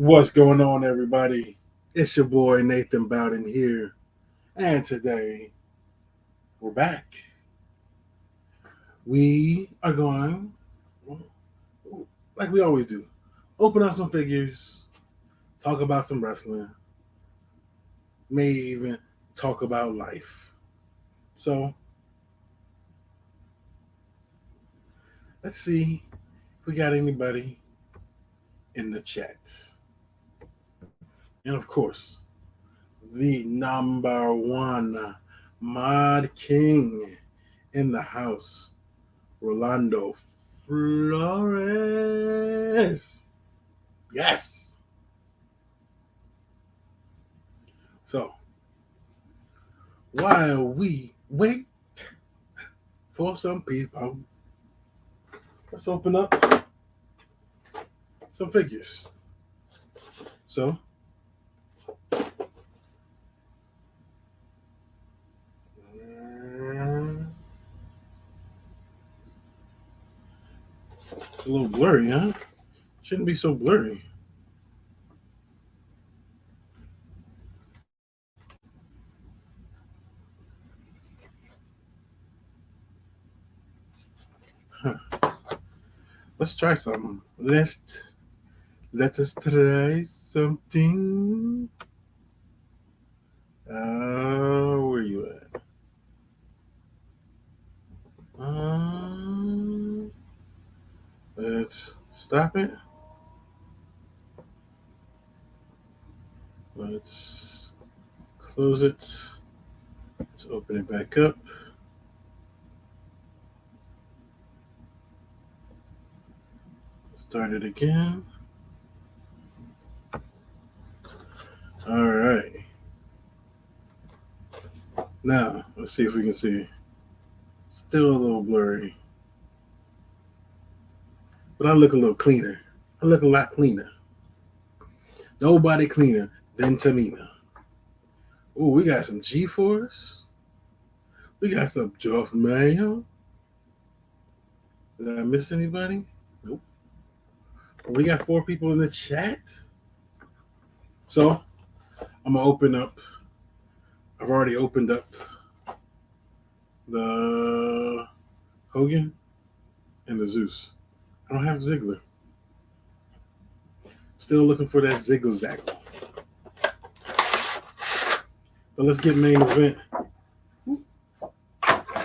What's going on, everybody? It's your boy Nathan Bowden here, and today we're back. We are going, like we always do, open up some figures, talk about some wrestling, may even talk about life. So let's see if we got anybody in the chats. And of course, the number one mod king in the house, Rolando Flores. Yes. So, while we wait for some people, let's open up some figures. So, it's a little blurry, huh? Shouldn't be so blurry. Huh. Let's try something. Let us try something. Where you at? Let's stop it. Let's close it. Let's open it back up. Start it again. All right. Now, let's see if we can see. Still a little blurry. But I look a little cleaner. I look a lot cleaner. Nobody cleaner than Tamina. Oh, we got some G-Force. We got some Jeff Mayo. Did I miss anybody? Nope. We got 4 people in the chat. So, I'm going to open up. I've already opened up the Hogan and the Zeus. I don't have Ziggler. Still looking for that ziggle-zaggle. But let's get main event.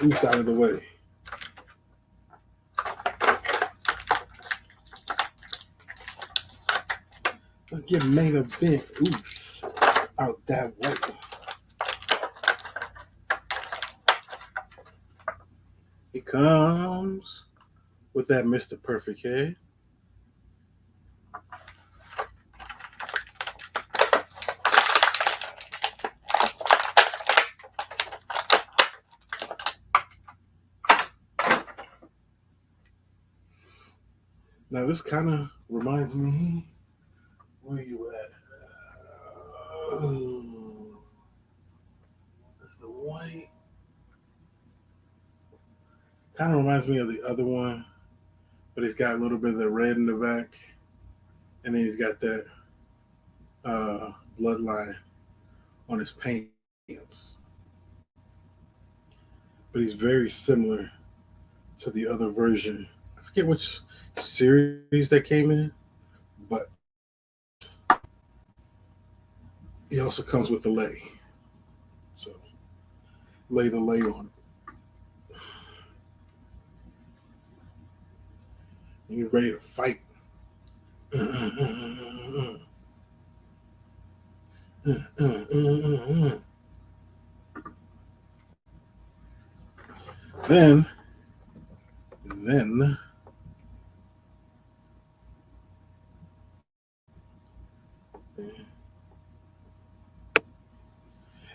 Oops, out of the way. Let's get main event. Oops, out that way. He comes with that Mr. Perfect head. Now this kind of reminds me, where you at? That's the white. Kind of reminds me of the other one, but he's got a little bit of the red in the back, and then he's got that bloodline on his pants. But he's very similar to the other version. I forget which series that came in, but he also comes with the lay. So lay the lay on it. You ready to fight? Then,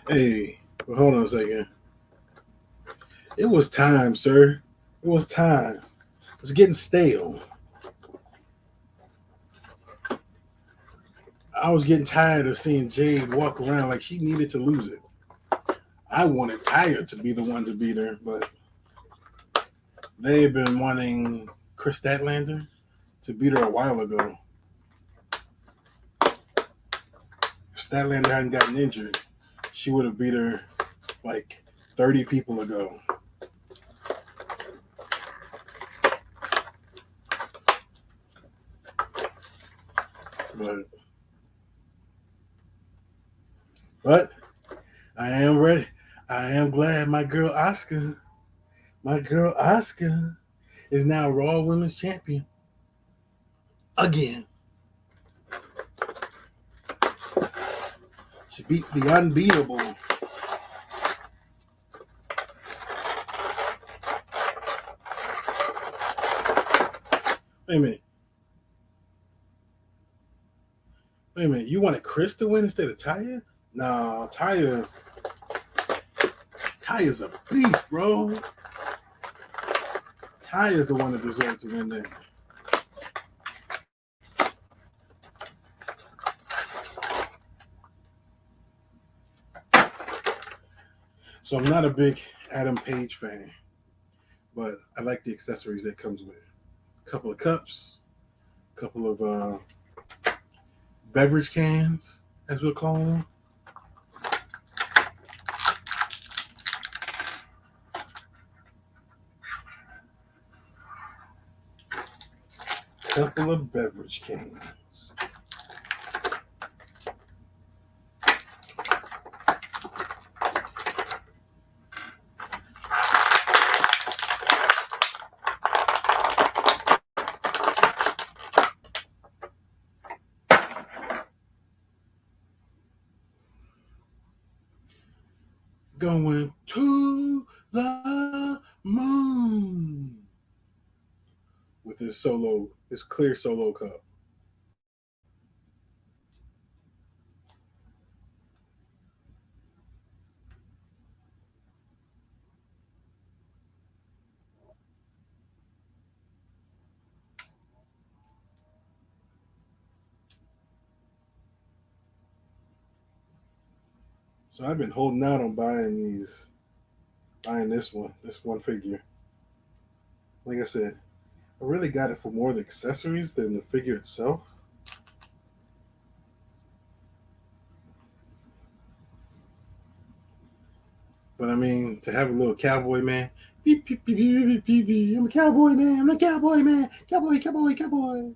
hey, well, hold on a second. It was time, sir. It was time. It was getting stale. I was getting tired of seeing Jade walk around like she needed to lose it. I wanted Tyra to be the one to beat her, but they've been wanting Chris Statlander to beat her a while ago. If Statlander hadn't gotten injured, she would have beat her like 30 people ago. But but I am ready. I am glad my girl Oscar, is now Raw Women's Champion again. She beat the unbeatable. Wait a minute. Wait a minute. You wanted Chris to win instead of Taya? No, Taya's a beast, bro. Taya's the one that deserves to win that. So I'm not a big Adam Page fan, but I like the accessories that comes with it. A couple of cups, a couple of beverage cans, as we'll call them. Couple of beverage cans. Going to the moon with his clear solo cup. So I've been holding out on buying this one figure. Like I said, I really got it for more of the accessories than the figure itself. But I mean, to have a little cowboy man, beep, beep, beep, beep, beep, beep, beep. I'm a cowboy man. I'm a cowboy man. Cowboy, cowboy, cowboy.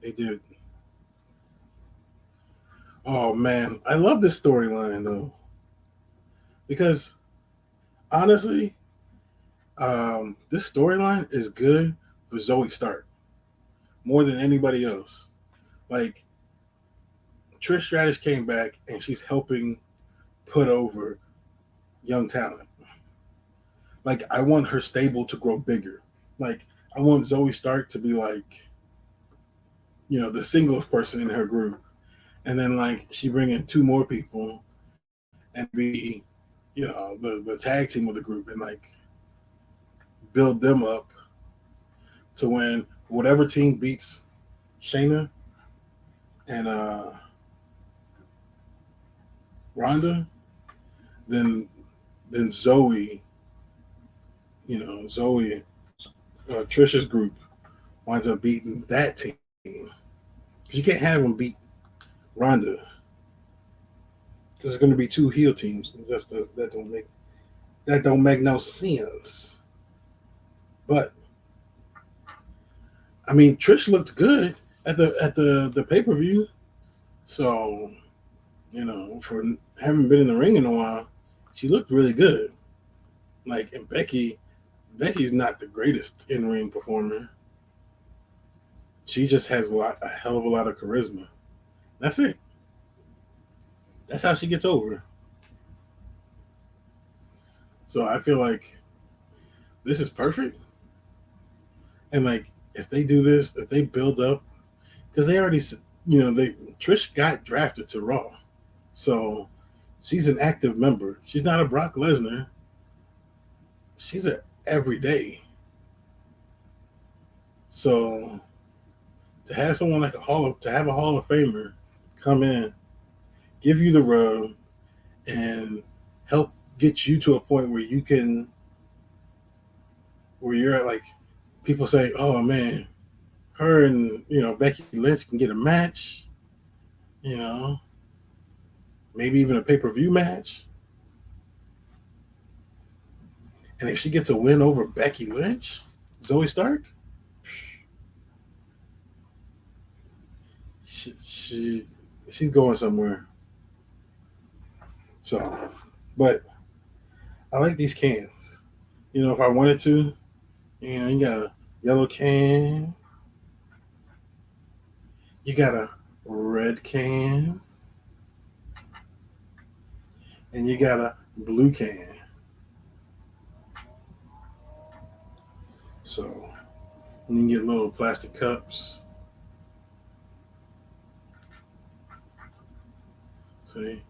They did. Oh man, I love this storyline though because honestly, this storyline is good for Zoe Stark more than anybody else. Like Trish Stratus came back and she's helping put over young talent. Like I want her stable to grow bigger. Like I want Zoe Stark to be like, the singles person in her group, and then like she bring in two more people and be, the tag team of the group and like build them up to when whatever team beats Shayna and Ronda, then Zoe, Zoe, Trisha's group winds up beating that team. Because you can't have them beat Ronda because it's going to be two heel teams. That don't make no sense. But I mean, Trish looked good at the pay per view. So for having been in the ring in a while, she looked really good. Like, and Becky's not the greatest in ring performer. She just has a hell of a lot of charisma. That's it. That's how she gets over. So I feel like this is perfect. And like, if they do this, if they build up, because they already, Trish got drafted to Raw, so she's an active member. She's not a Brock Lesnar. She's a everyday. So to have someone like to have a Hall of Famer come in, give you the rub, and help get you to a point where where you're at like, people say, oh man, her and Becky Lynch can get a match. You know, maybe even a pay-per-view match. And if she gets a win over Becky Lynch, Zoe Stark, she she's going somewhere. So, but I like these cans. If I wanted to, you got a yellow can, you got a red can, and you got a blue can. So, and you get little plastic cups. See,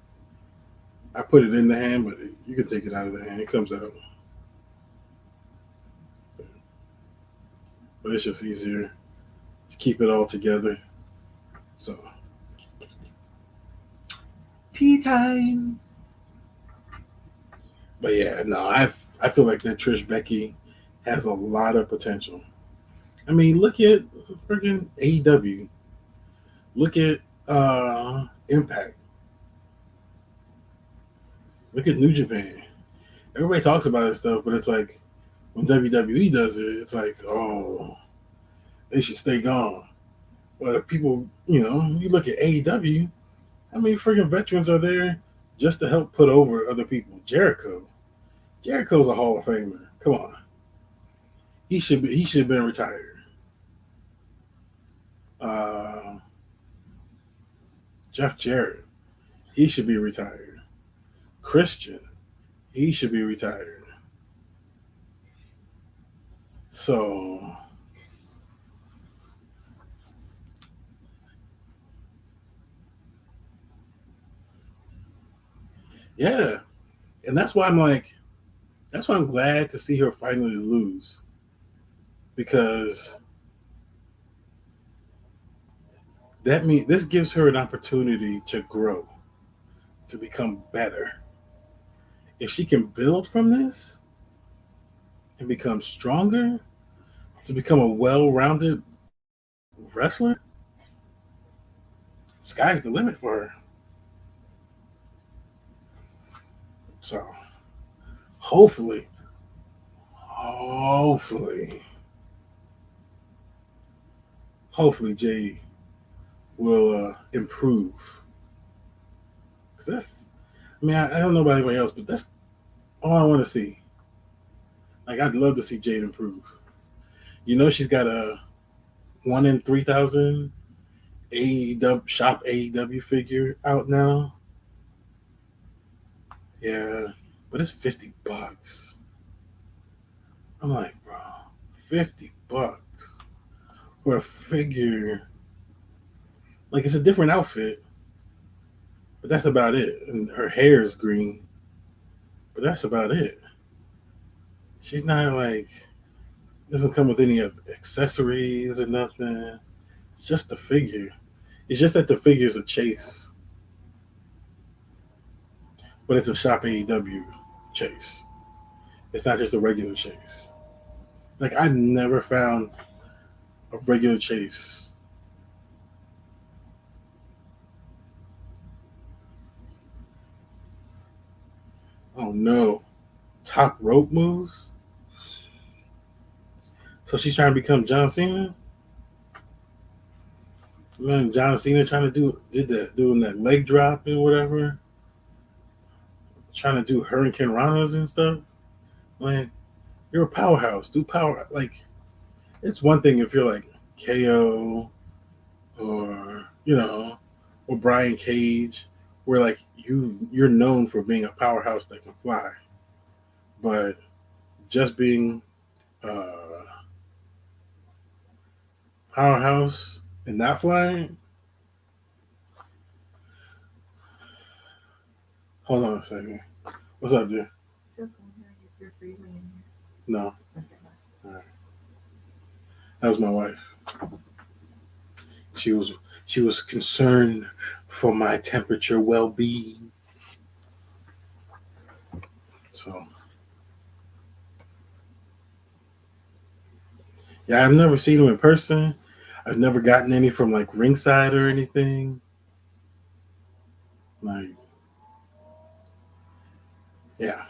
I put it in the hand, but you can take it out of the hand. It comes out. So, but it's just easier to keep it all together. So, tea time. But yeah, no, I feel like that Trish Becky has a lot of potential. I mean, look at freaking AEW. Look at Impact. Look at New Japan. Everybody talks about this stuff, but it's like when WWE does it, it's like, oh, they should stay gone. But if people, you look at AEW, how many freaking veterans are there just to help put over other people? Jericho's a Hall of Famer. Come on, he should have been retired. Uh, Jeff Jarrett, he should be retired. Christian, he should be retired. So yeah, and that's why I'm glad to see her finally lose because that means this gives her an opportunity to grow, to become better. If she can build from this and become stronger, to become a well-rounded wrestler, sky's the limit for her. So hopefully, hopefully, hopefully Jay will improve. Because I don't know about anybody else, but that's all I want to see. Like, I'd love to see Jade improve. She's got a 1 in 3,000 AEW shop AEW figure out now. Yeah, but it's $50. I'm like, bro, $50 for a figure. Like, it's a different outfit, but that's about it. And her hair is green, but that's about it. She's not like doesn't come with any accessories or nothing. It's just the figure. It's just that the figure is a chase, but it's a shop AEW chase. It's not just a regular chase. Like I've never found a regular chase. Oh no, top rope moves. So she's trying to become John Cena. Man, John Cena trying to did that doing that leg drop and whatever. Trying to do Hurricane Ranas and stuff. Man, you're a powerhouse. Do power like it's one thing if you're like KO or or Brian Cage, where like you're known for being a powerhouse that can fly, but just being powerhouse and not flying. Hold on a second. What's up, dude? Just wondering if you're freezing in here. No. Okay. All right. That was my wife. She was she was concerned for my temperature well-being. So yeah, I've never seen him in person. I've never gotten any from like ringside or anything. Like, yeah,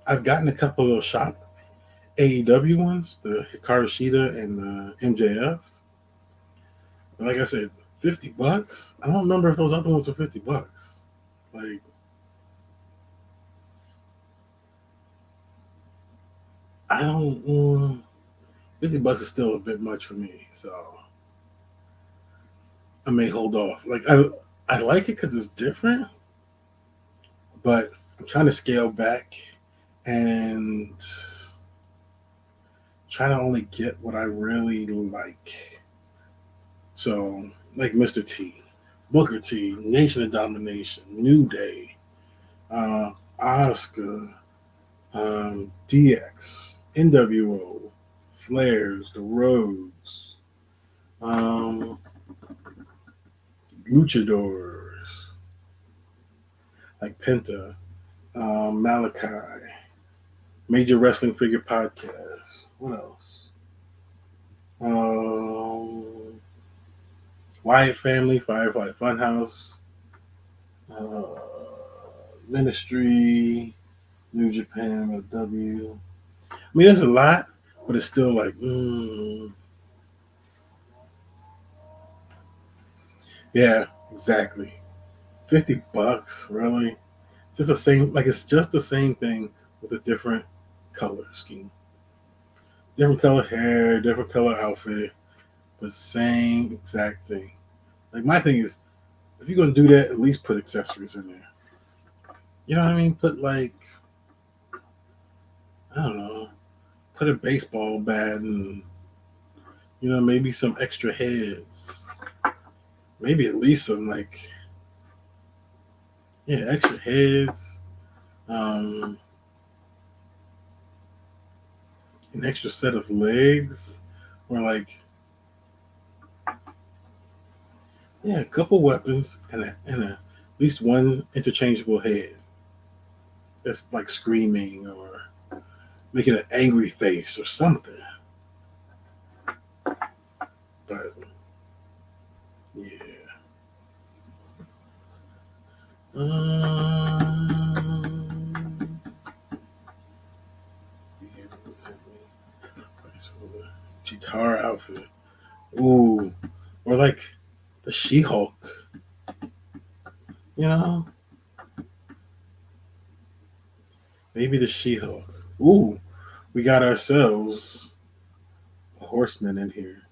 I've gotten a couple of those shop AEW ones, the Hikaru Shida and the MJF. Like I said, $50. I don't remember if those other ones were $50. Like, I don't. $50 is still a bit much for me, so I may hold off. Like, I like it because it's different, but I'm trying to scale back and try to only get what I really like. So, like Mr. T, Booker T, Nation of Domination, New Day, Oscar, DX, NWO, Flares, The Rhodes, um, Luchadors, like Penta, Malachi, Major Wrestling Figure Podcast. What else? Um, Wyatt Family, Firefly Funhouse, uh, Ministry, New Japan, W. I mean, there's a lot, but it's still like, yeah, exactly. $50, really? It's just the same, like it's just the same thing with a different color scheme, different color hair, different color outfit, but same exact thing. Like my thing is, if you're gonna do that, at least put accessories in there. You know what I mean? Put like, I don't know, put a baseball bat and maybe some extra heads, maybe at least some like, yeah, extra heads, um, an extra set of legs, or like, yeah, a couple weapons and at least one interchangeable head that's like screaming or making an angry face or something. But yeah. Chitara outfit. Ooh. Or like the She Hulk. You know? Maybe the She Hulk. Ooh. We got ourselves a horseman in here.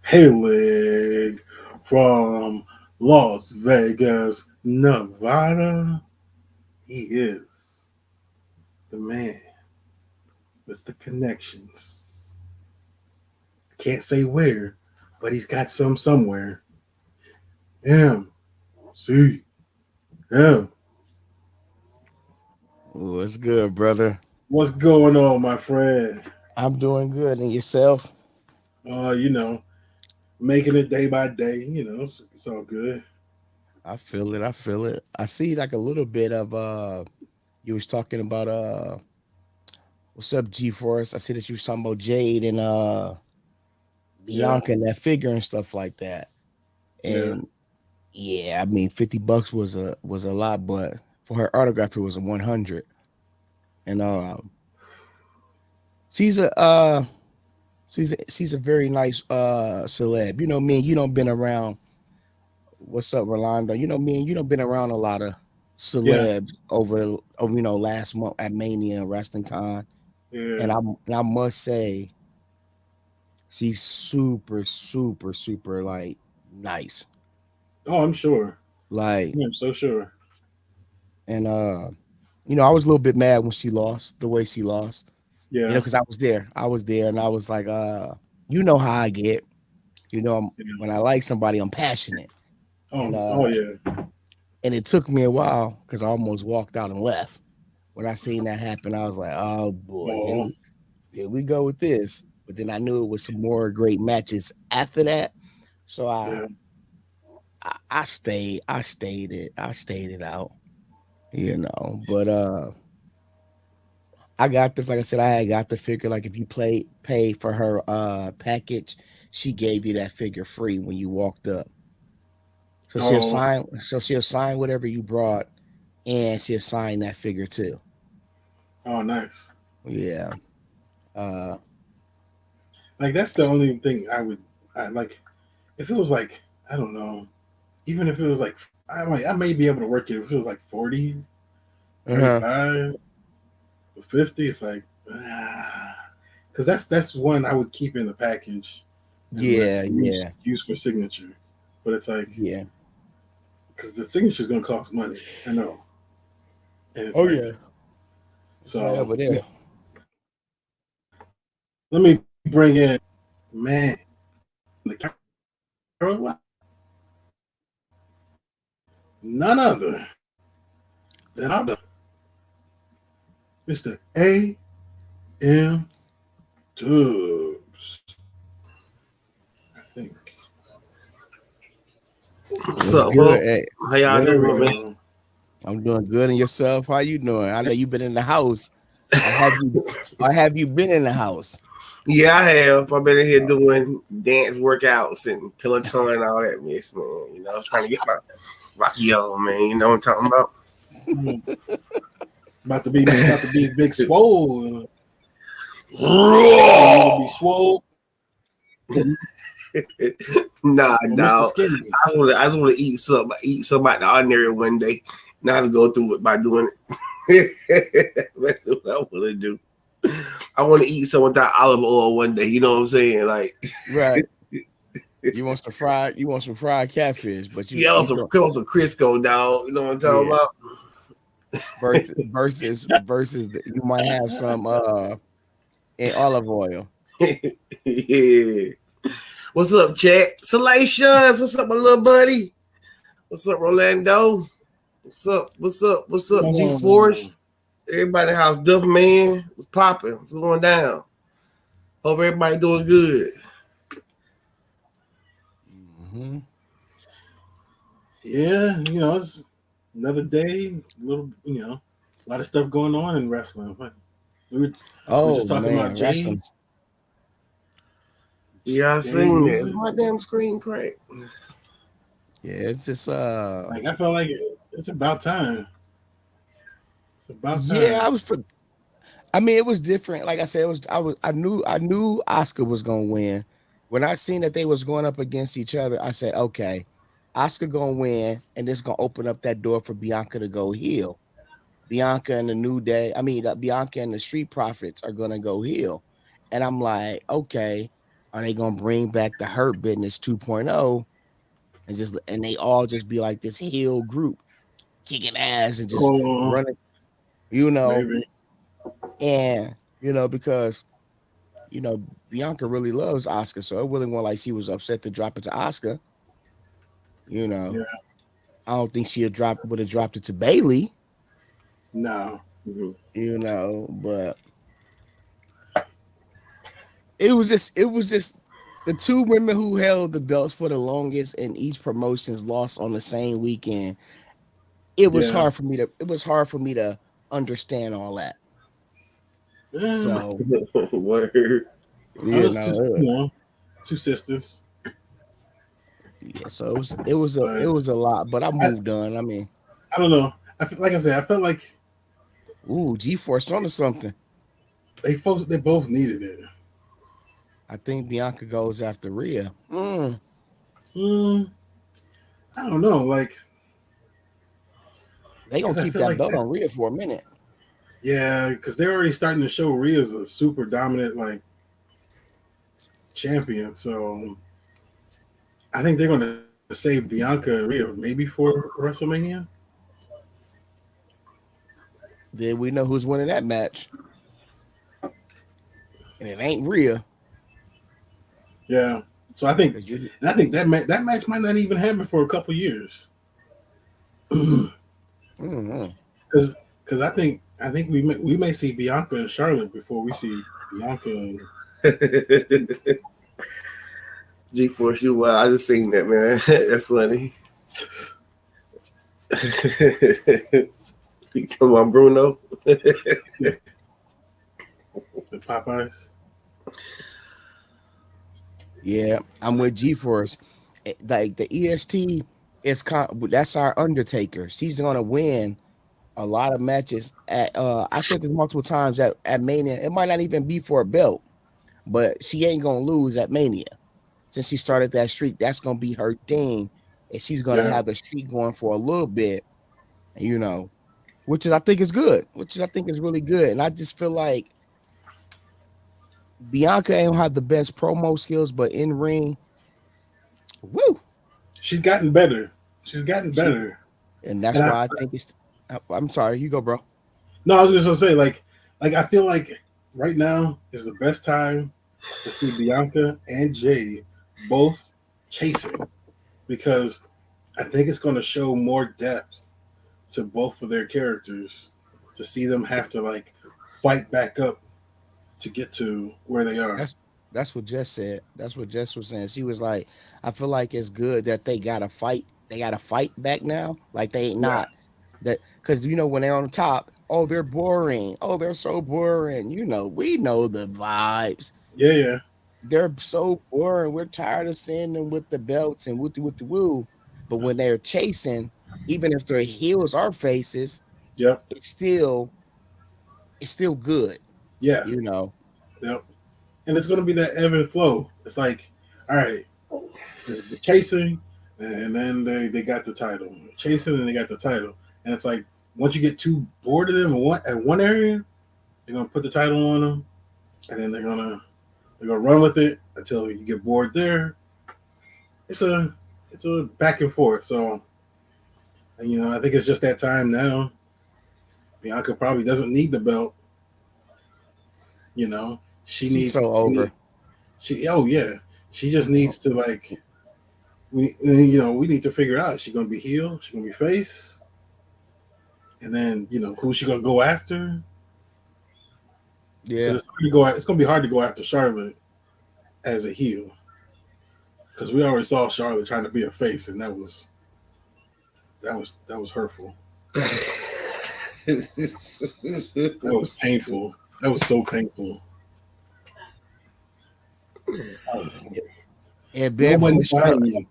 Hailing from Las Vegas, Nevada. He is the man with the connections. Can't say where, but he's got some somewhere. M.C.M. What's good, brother? What's going on, my friend? I'm doing good. And yourself? Uh, you know, making it day by day. It's all good. I feel it. I feel it. I see like a little bit of you was talking about what's up, G Force? I see that you was talking about Jade and Yeah, Bianca and that figure and stuff like that. yeah. And yeah, I mean $50 was a lot, but for her autograph it was a 100. And she's a she's a very nice celeb. You know me and you don't been around. What's up, Rolando? You know me and you don't been around a lot of Yeah, celebs over last month at Mania and Wrestling Con. yeah. And I must say she's super like nice. Oh, I'm sure. Like Yeah, I'm so sure. and I was a little bit mad when she lost, the way she lost. Yeah, Because I was there. I was there and I was like, you know how I get. yeah. When I like somebody, I'm passionate. Oh, And oh yeah. and it took me a while because I almost walked out and left. When I seen that happen, I was like, oh boy, Oh, here we go with this. But then I knew it was some more great matches after that. So yeah. I stayed it out, But I got the like I said, I had got the figure like if you pay for her package, she gave you that figure free when you walked up. So Oh, she'll sign whatever you brought, and she'll sign that figure too. oh, nice. Yeah. Uh, Like that's the only thing I like. If it was like, I don't know, even if it was like, I may be able to work it. If it was like 40, uh-huh. 35, 50, it's like, because that's one I would keep in the package and like Yeah, yeah, use for signature. But it's like, yeah. because the signature is gonna cost money. I know, and it's Oh like, yeah. It's right so over there. let me bring in, man, the Carolina, none other than our Mr. A.M. Dubs. I think. What's What's up, good? folks? Hey, How y'all There we doing, man? go. I'm doing good. And yourself? How you doing? I know you've been in the house. Or have you? Or have you been in the house? Yeah, I have. I've been in here doing dance workouts and Peloton and all that mess, man. You know, trying to get my Rocky on, man. You know what I'm talking about? Mm, about to be big swole. You need to be swole Nah, or Mr. dog. Skinny. I just want to eat something out the ordinary one day. Not to go through it by doing it. That's what I want to do. I want to eat some without olive oil one day. You know what I'm saying? Like, Right. You want some fried catfish, but yeah, you some don't some Crisco, dog. You know what I'm talking yeah. about? You might have some in olive oil. Yeah. What's up, Chat? Salacious. What's up, my little buddy? What's up, Rolando? What's up? What's up? What's up, G Oh, Force? Everybody in the house, Duff Man. What's popping? What's going down? Hope everybody doing good. Mm-hmm. yeah, it's another day. A lot of stuff going on in wrestling. We were Oh just talking about man, wrestling. Yeah, I Jay seen that. It's losing. my damn screen crack. Yeah, it's just Like I felt like it's about time. It's about yeah, time. I mean, it was different. Like I said, I knew Oscar was gonna win. When I seen that they was going up against each other, I said, okay, Oscar gonna win, and this gonna open up that door for Bianca to go heel. Bianca and the New Day, Bianca and the Street Profits are gonna go heel. And I'm like, okay, are they gonna bring back the Hurt Business 2.0 and they all just be like this heel group kicking ass and just Oh, running, you know, maybe. and because you know Bianca really loves Oscar, so it really wasn't like she was upset to drop it to Oscar. You know, Yeah. I don't think she would have dropped it to Bailey. No. Mhm. But it was just the two women who held the belts for the longest and each promotions lost on the same weekend. Yeah. It was hard for me to understand all that. Yeah. So Word. I you was know, just, uh, two sisters. yeah. So it But was a lot, but I I, moved on. I mean, I don't know. Like I said, I felt like ooh, G-Force onto something. they both needed it. I think Bianca goes after Rhea. Hmm. I don't know. Like, They gonna because I keep feel that like belt on that's, Rhea for a minute. yeah, because they're already starting to show Rhea's a super dominant, like, champion. So I think they're going to save Bianca and Rhea maybe for WrestleMania. Then we know who's winning that match, and it ain't Rhea. Yeah. So I think, 'Cause you, and I think that match might not even happen for a couple years. mm-hmm. Because I think we may see Bianca and Charlotte before we see Bianca and G Force, you wild. I just seen that, man. That's funny. You talking about Bruno? the Popeyes. Yeah, I'm with G-Force. Like the EST that's our Undertaker. She's gonna win a lot of matches at I said this multiple times at Mania. It might not even be for a belt, but she ain't gonna lose at Mania. Since she started that streak, that's gonna be her thing. And she's gonna Yeah, have the streak going for a little bit, you know, which is I think is good, which is I think is really good. And I just feel like Bianca ain't have the best promo skills, but in ring, woo, she's gotten better. She's gotten she better, and that's and why I think it's. I'm sorry, you go, bro. no, I was just gonna say like I feel like right now is the best time to see Bianca and Jay both chasing because I think it's going to show more depth to both of their characters to see them have to like fight back up to get to where they are. That's that's what Jess said. That's what Jess was saying. She was like, I feel like it's good that they gotta fight. They gotta fight back now. Like they ain't Yeah, not that because when they're on top, oh they're boring. Oh they're so boring. We know the vibes. yeah, yeah, They're so boring. We're tired of seeing them with the belts and with the woo. But when they're chasing, even if their heels are faces, yep, it's still it's still good. yeah, You know. yep. And it's going to be that ebb and flow. It's like, all right, the chasing, and then they got the title. Chasing, and they got the title. And it's like once you get too bored of them at one area, they're gonna put the title on them, and then they're gonna run with it until you get bored there. It's a back and forth. So, and, I think it's just that time now. Bianca probably doesn't need the belt. She She's needs so over. she. Oh yeah, she just needs to like we need to figure out is she gonna be heel, she gonna be face, and then who's she gonna go after? Yeah. Because it's gonna be hard to go after Charlotte as a heel because we already saw Charlotte trying to be a face, and that was hurtful. That was painful. That was so painful. And Nobody buying you.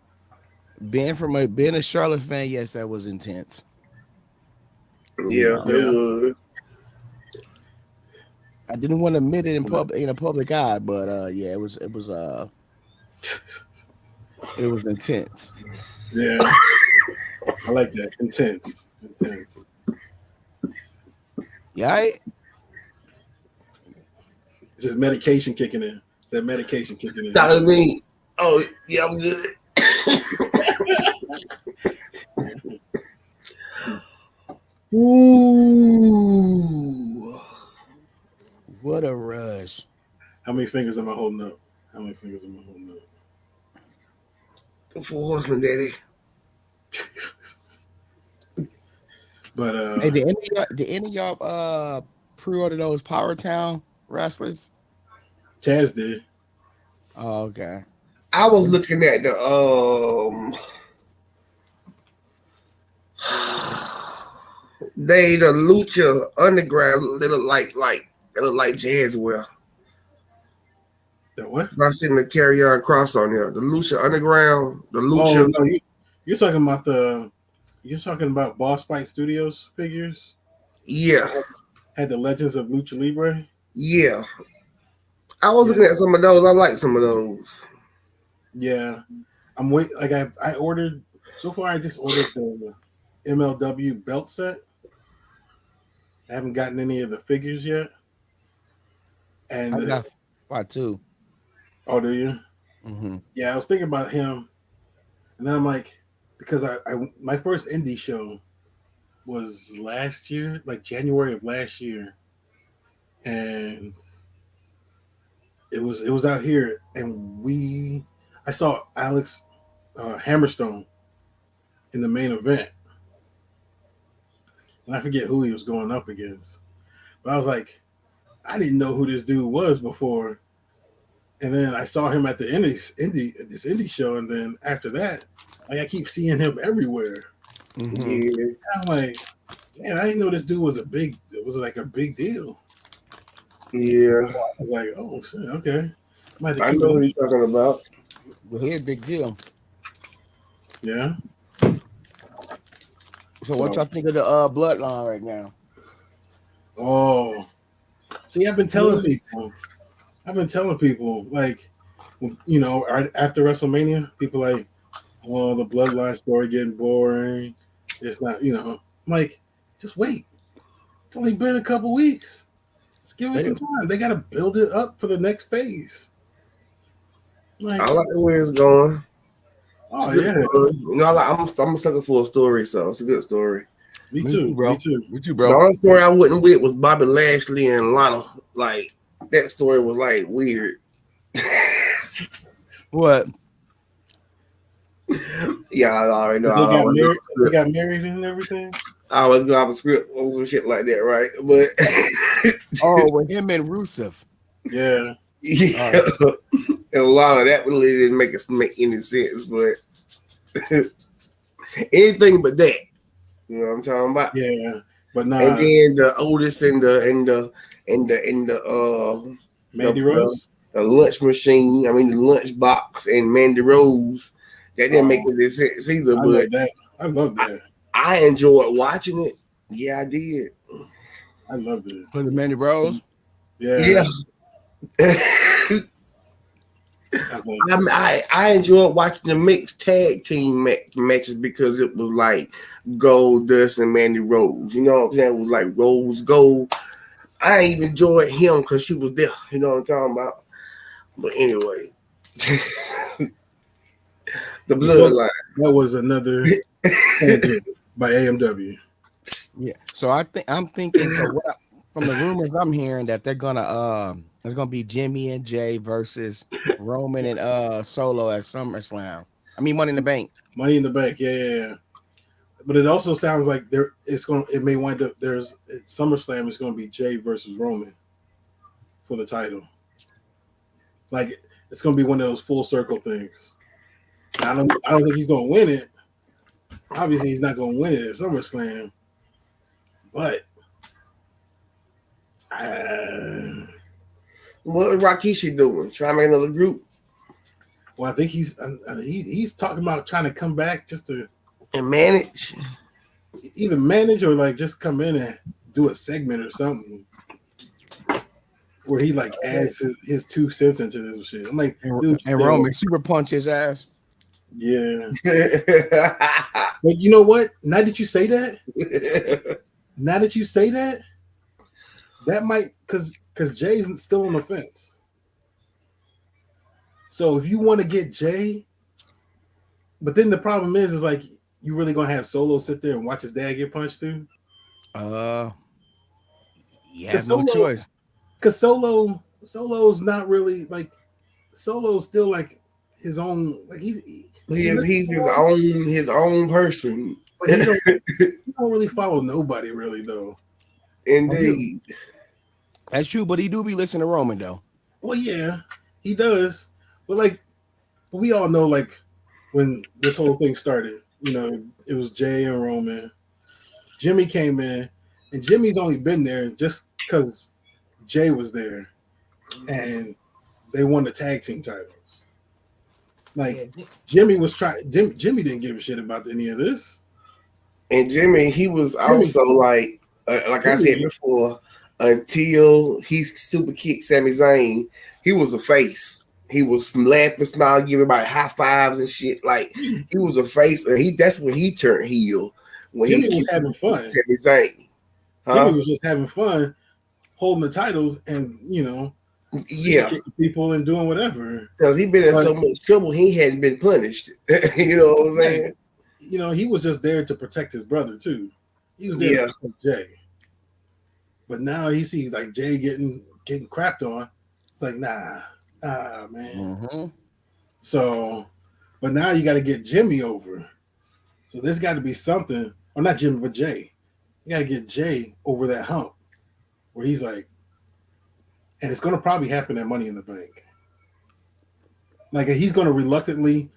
being a Charlotte fan, yes, that was intense. You Yeah, know, it Yeah, was. I didn't want to admit it in a public eye, but yeah, it was intense. yeah. I like that. Intense. Intense. Yeah, It's just medication kicking in. It's that medication kicking in. That was me. Oh, yeah, I'm good. Ooh. what a rush. How many fingers am I holding up? How many fingers am I holding up? The Four Horsemen, daddy. But Hey, did any of y'all pre-order those Power Town wrestlers? Chaz did. Oh, okay. I was looking at the the Lucha Underground. They look like Jazz well. The what? I seen the Carry On Cross on there. The Lucha Underground. The Oh Lucha. no, you're talking about Boss Fight Studios figures. Yeah. Had the Legends of Lucha Libre. Yeah. I was Yeah. looking at some of those. I like some of those. Yeah, I'm wait. Like I ordered so far. I just ordered the MLW belt set. I haven't gotten any of the figures yet. I And got five too. oh, do you? Mm-hmm. Yeah, I was thinking about him, and then I'm like, because I my first indie show was last year, like January of last year, and it was out here, and I saw Alex Hammerstone in the main event, and I forget who he was going up against, but I was like, I didn't know who this dude was before, and then I saw him at the indie show, and then after that, like I keep seeing him everywhere. Mm-hmm. Yeah. I'm like, man, I didn't know this dude was like a big deal. Yeah. I was like, oh shit, okay. I know what you're talking about. Well, here's a big deal. Yeah. So what y'all think of the bloodline right now? Oh, see, I've been telling people, like, after WrestleMania, people like, well, the bloodline story getting boring. It's not, I'm like, just wait. It's only been a couple weeks. Just give it some time. They got to build it up for the next phase. Like, I like the way it's going. It's oh a good yeah, story. I'm a sucker for a story, so it's a good story. me too, bro. me too. Me too, The bro. only story I wouldn't with was Bobby Lashley and Lana. Like that story was like weird. What? Yeah, I already know. But they got married and everything. I was gonna have a script or some shit like that, right? But Oh, with him and Rusev. Yeah, yeah, and a lot of that really didn't make any sense. But anything but that, you know what I'm talking about? yeah. But nah, And then the Otis and the Mandy Rose. the lunch machine. I mean the lunch box and Mandy Rose. That didn't make any sense either. I But love that. I love that. I enjoyed watching it. Yeah, I did. I loved it. For the Mandy Rose. Yeah. Yeah. I was like, I enjoyed watching the mixed tag team matches because it was like Goldust and Mandy Rose. You know what I'm saying? It was like Rose Gold. I even enjoyed him because she was there. You know what I'm talking about? But anyway, the bloodline. that was another tangent by AMW. Yeah. So I'm thinking. So from the rumors I'm hearing that they're gonna it's gonna be Jimmy and Jay versus Roman and Solo at SummerSlam. I mean, Money in the Bank. Money in the Bank. Yeah. But it also sounds like it may wind up at SummerSlam is going to be Jay versus Roman for the title. Like it's going to be one of those full circle things. Now, I don't think he's going to win it. Obviously, he's not going to win it at SummerSlam. But What is Rikishi doing? Trying to make another group well, I think he's talking about trying to come back just to and manage. either manage or like just come in and do a segment or something where he like adds his 2 cents into this shit. I'm like, dude, and Roman super punch his ass. Yeah. But you know what? Now that you say that, that might because Jay's still on the fence. So if you want to get Jay, but then the problem is like you really gonna have Solo sit there and watch his dad get punched too? You have no choice. Because Solo's not really like Solo's still like his own like he's his own person. But he don't really follow nobody really though. Indeed. That's true, but he do be listening to Roman though. Well, yeah, he does. But we all know like when this whole thing started, it was Jay and Roman. Jimmy came in, and Jimmy's only been there just because Jay was there, and they won the tag team titles. Like Jimmy was trying. Jimmy didn't give a shit about any of this. And Jimmy, he was also like I said before, until he super kicked Sami Zayn, he was a face. He was laughing, smiling, giving everybody high fives and shit. Like he was a face, and that's when he turned heel. When Jimmy was having fun. Sami Zayn. Jimmy was just having fun, holding the titles, and kicking people and doing whatever. Because he been in so much trouble, he hadn't been punished. You know what I'm saying? He was just there to protect his brother too. He was there to protect Jay. But now he sees like Jay getting crapped on. It's like nah, man. Mm-hmm. So, but now you got to get Jimmy over. So there's got to be something, or not Jimmy, but Jay. You got to get Jay over that hump where he's like, and it's going to probably happen at Money in the Bank. Like he's going to reluctantly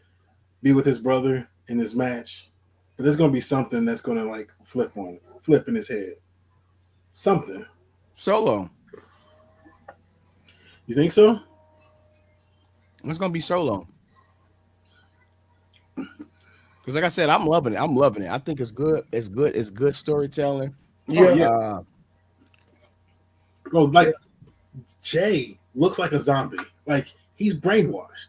be with his brother in this match, but there's going to be something that's going to like flip in his head. Something. Solo. You think so? It's gonna be Solo. Because like I said, I'm loving it. I'm loving it. I think it's good. It's good. It's good storytelling. Oh Yeah, yeah, Uh, bro. yeah. Like Jay looks like a zombie. Like he's brainwashed.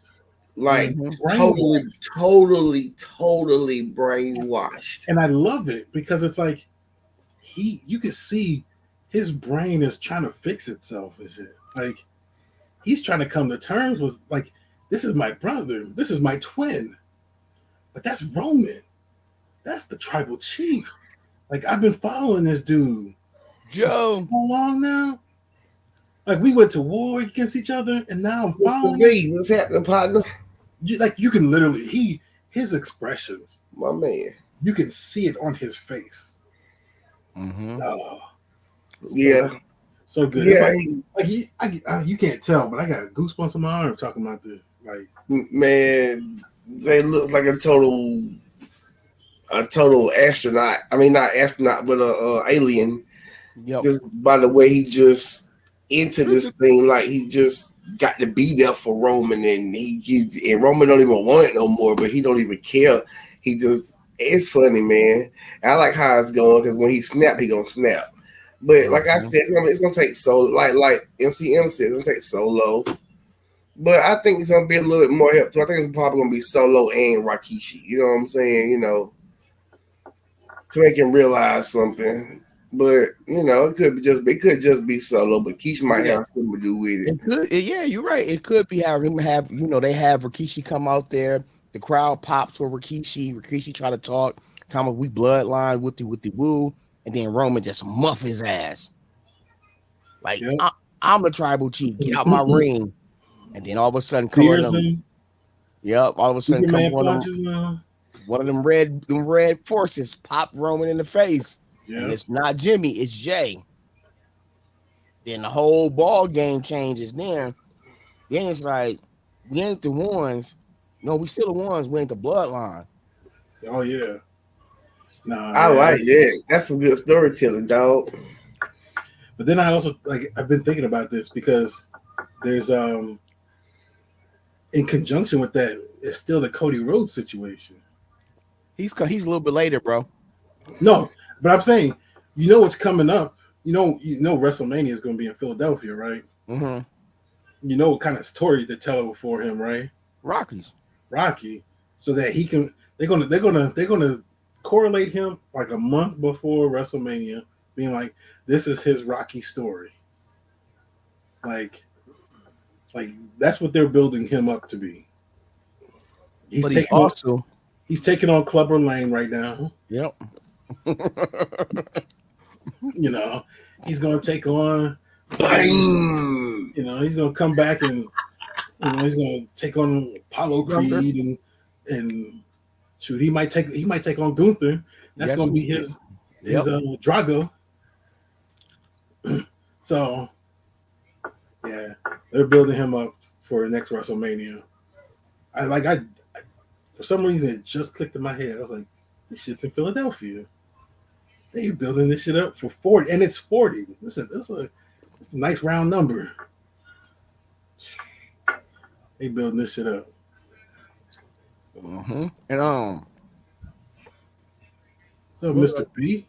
Like mhm. totally, Brainwashed. totally brainwashed. And I love it because it's like you can see his brain is trying to fix itself and shit. Like he's trying to come to terms with like this is my brother, this is my twin, but that's Roman. That's the tribal chief. Like I've been following this dude for so Joe. long now. Like we went to war against each other, and now I'm Mr. following him. V, what's happening, partner? Like you can literally his expressions. My man. You can see it on his face. Mm-hmm. Oh, Yeah, so good. It's yeah, you can't tell, but I got goosebumps on my arm talking about this. Like, man. They look like a total astronaut. I mean, not astronaut, but a alien. Yep. Just by the way he just into this thing, like he just got to be there for Roman, and and Roman don't even want it no more, but he don't even care. He just it's funny, man. And I like how it's going because when he snap, he gonna snap. But like I Mhm. said, it's gonna take so like MCM said, it's gonna take Solo. But I think it's gonna be a little bit more help. So I think it's probably gonna be Solo and Rakishi. You know what I'm saying? To make him realize something. But it could just be Solo, but Keisha might Yeah. have something to do with it. It could. Yeah, you're right. It could be how him have. They have Rikishi come out there. The crowd pops for Rikishi. Rikishi try to talk. Time we bloodline with the woo, and then Roman just muff his ass. Like yep. I'm the tribal chief. Get out my ring. And then all of a sudden, come one of Spears them. him. Yep. All of a sudden, come Superman punches him. one of them red forces pop Roman in the face, and Yeah. it's not Jimmy, it's Jay. Then the whole ball game changes. Then it's like we ain't the ones. No, we still the ones. We ain't the bloodline. Oh yeah. Nah, I yeah. like that. That's some good storytelling, dog. But then I also I've been thinking about this because there's in conjunction with that, it's still the Cody Rhodes situation. He's a little bit later, bro. No, but I'm saying, what's coming up. WrestleMania is going to be in Philadelphia, right? Mm-hmm. You know what kind of story to tell for him, right? Rockies. Rocky, so that he can. They're gonna correlate him like a month before WrestleMania, being like, this is his Rocky story. Like that's what they're building him up to be. But he's also He's taking on Clubber Lane right now. yep. He's gonna take on. Bang! He's gonna come back and he's gonna take on Apollo Creed and shoot, he might take on Gunther. That's gonna be his Drago. So yeah, they're building him up for the next WrestleMania. I for some reason it just clicked in my head. I was like, this shit's in Philadelphia. They building this shit up for 40, and it's 40. Listen, it's a nice round number. They building this shit up. Mm-hmm. And so Mr. B.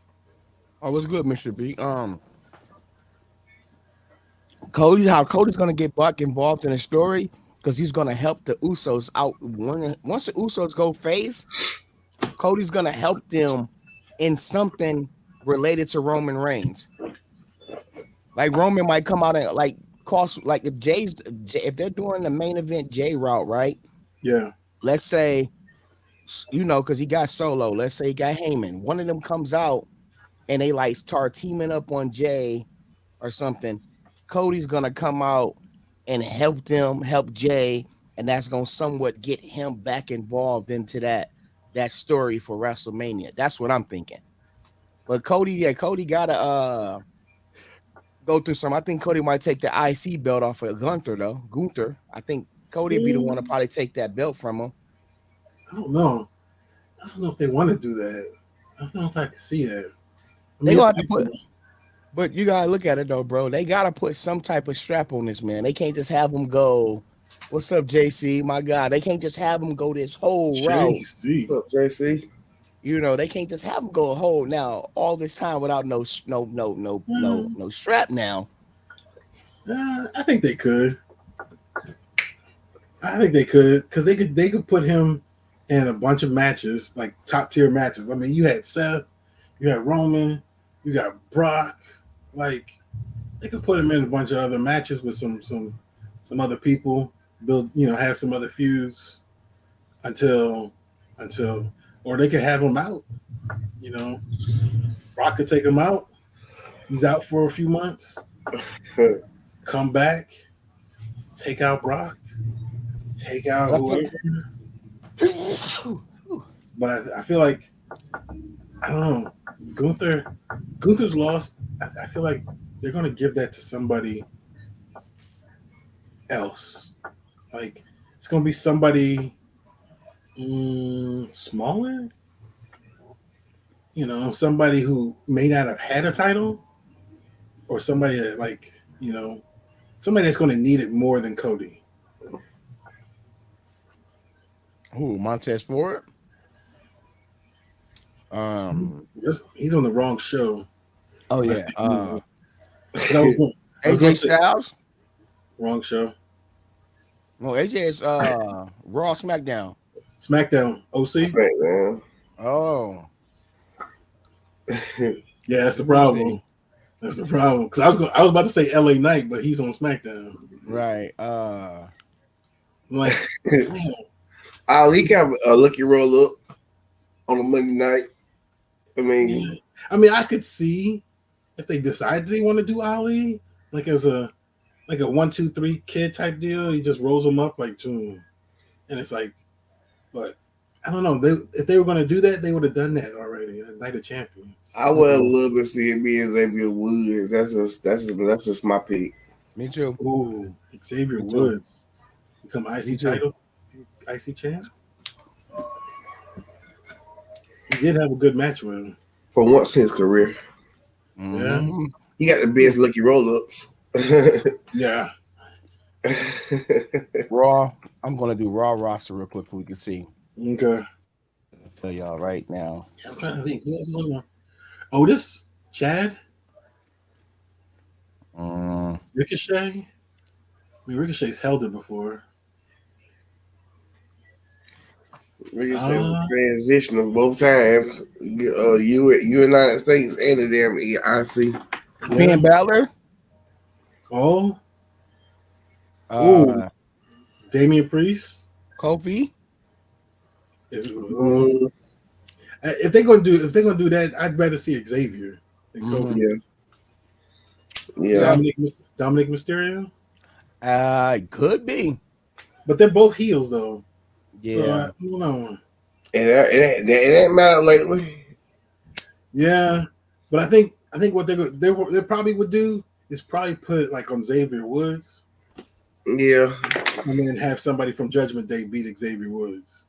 Oh, what's good, Mr. B? Cody's gonna get Buck involved in the story because he's gonna help the Usos out. Once the Usos go face, Cody's gonna help them in something related to Roman Reigns. Like Roman might come out and cost if they're doing the main event Jay route, right? Yeah. Let's say, because he got Solo. Let's say he got Heyman. One of them comes out and they start teaming up on Jay or something. Cody's gonna come out and help Jay, and that's gonna somewhat get him back involved into that story for WrestleMania. That's what I'm thinking. But Cody gotta go through some. I think Cody might take the IC belt off of Gunther though. I think Cody would be the one to probably take that belt from him. I don't know. I don't know if they want to do that. I don't know if I can see that. They gonna have to put. But you gotta look at it though, bro. They gotta put some type of strap on this man. They can't just have him go What's up, JC? My God, they can't just have him go this whole route. JC. What's up, JC? You know, they can't just have him go a whole now all this time without no strap now. I think they could. I think they could because they could put him in a bunch of matches, like top tier matches. I mean, you had Seth, you had Roman, you got Brock. Like they could put him in a bunch of other matches with some other people. Build, have some other feuds until, or they could have him out. Brock could take him out. He's out for a few months. Come back, take out Brock, take out whoever. But I feel like I don't know. Gunther's lost. I feel like they're gonna give that to somebody else. Like it's gonna be somebody smaller. Somebody who may not have had a title, or somebody that somebody that's going to need it more than Cody. Who, Montez Ford? He's on the wrong show. Oh yeah. AJ Styles. Wrong show. No, AJ is Raw SmackDown. SmackDown OC. Man. Oh. Yeah, that's the problem. That's the problem. Because I was about to say LA Knight, but he's on SmackDown. Right. Like, Ali got a lucky roll up on a Monday night. I could see if they decide they want to do Ali, like as a 1, 2, 3 kid type deal. He just rolls them up like, and it's like, but I don't know. If they were going to do that, they would have done that already. Night of Champions. I would love to see it be Xavier Woods. That's just my pick. Me too. Ooh, Xavier Woods become IC title, IC champ. He did have a good match with him for once in his career. Mm-hmm. Yeah, he got the best lucky roll ups. Yeah. Raw. I'm gonna do Raw roster real quick so we can see. Okay. I'll tell y'all right now. I'm trying to think. Who else is on there? Otis, Chad, Ricochet. Ricochet's held it before. Ricochet was transitional both times. United States and the damn EIC. Finn Balor. Oh. Damian Priest. Kofi. If they're gonna do that, I'd rather see Xavier than Kofi. Yeah. Dominic Mysterio. It could be, but they're both heels though. Yeah, so, I don't know. And it ain't matter lately. Yeah, but I think what they probably would do is probably put like on Xavier Woods. Yeah, and then have somebody from Judgment Day beat Xavier Woods.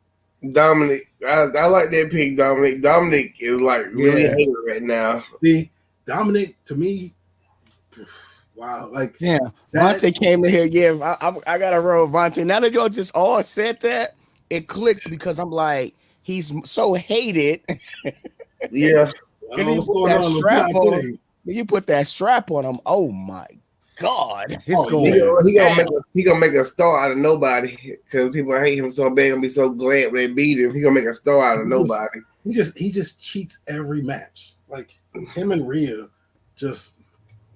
Dominic, I like that pick. Dominic is like really hated right now. See, Dominic to me, wow, like Vontae came in here. Yeah, I got to roll Vontae. Now that y'all just all said that, it clicked because I'm like, he's so hated. Yeah, and you put that strap on him. You put that strap on him. Oh my God, he gonna make a star out of nobody because people hate him so bad. Gonna be so glad when they beat him. He gonna make a star out of nobody. He just cheats every match. Like him and Rhea, just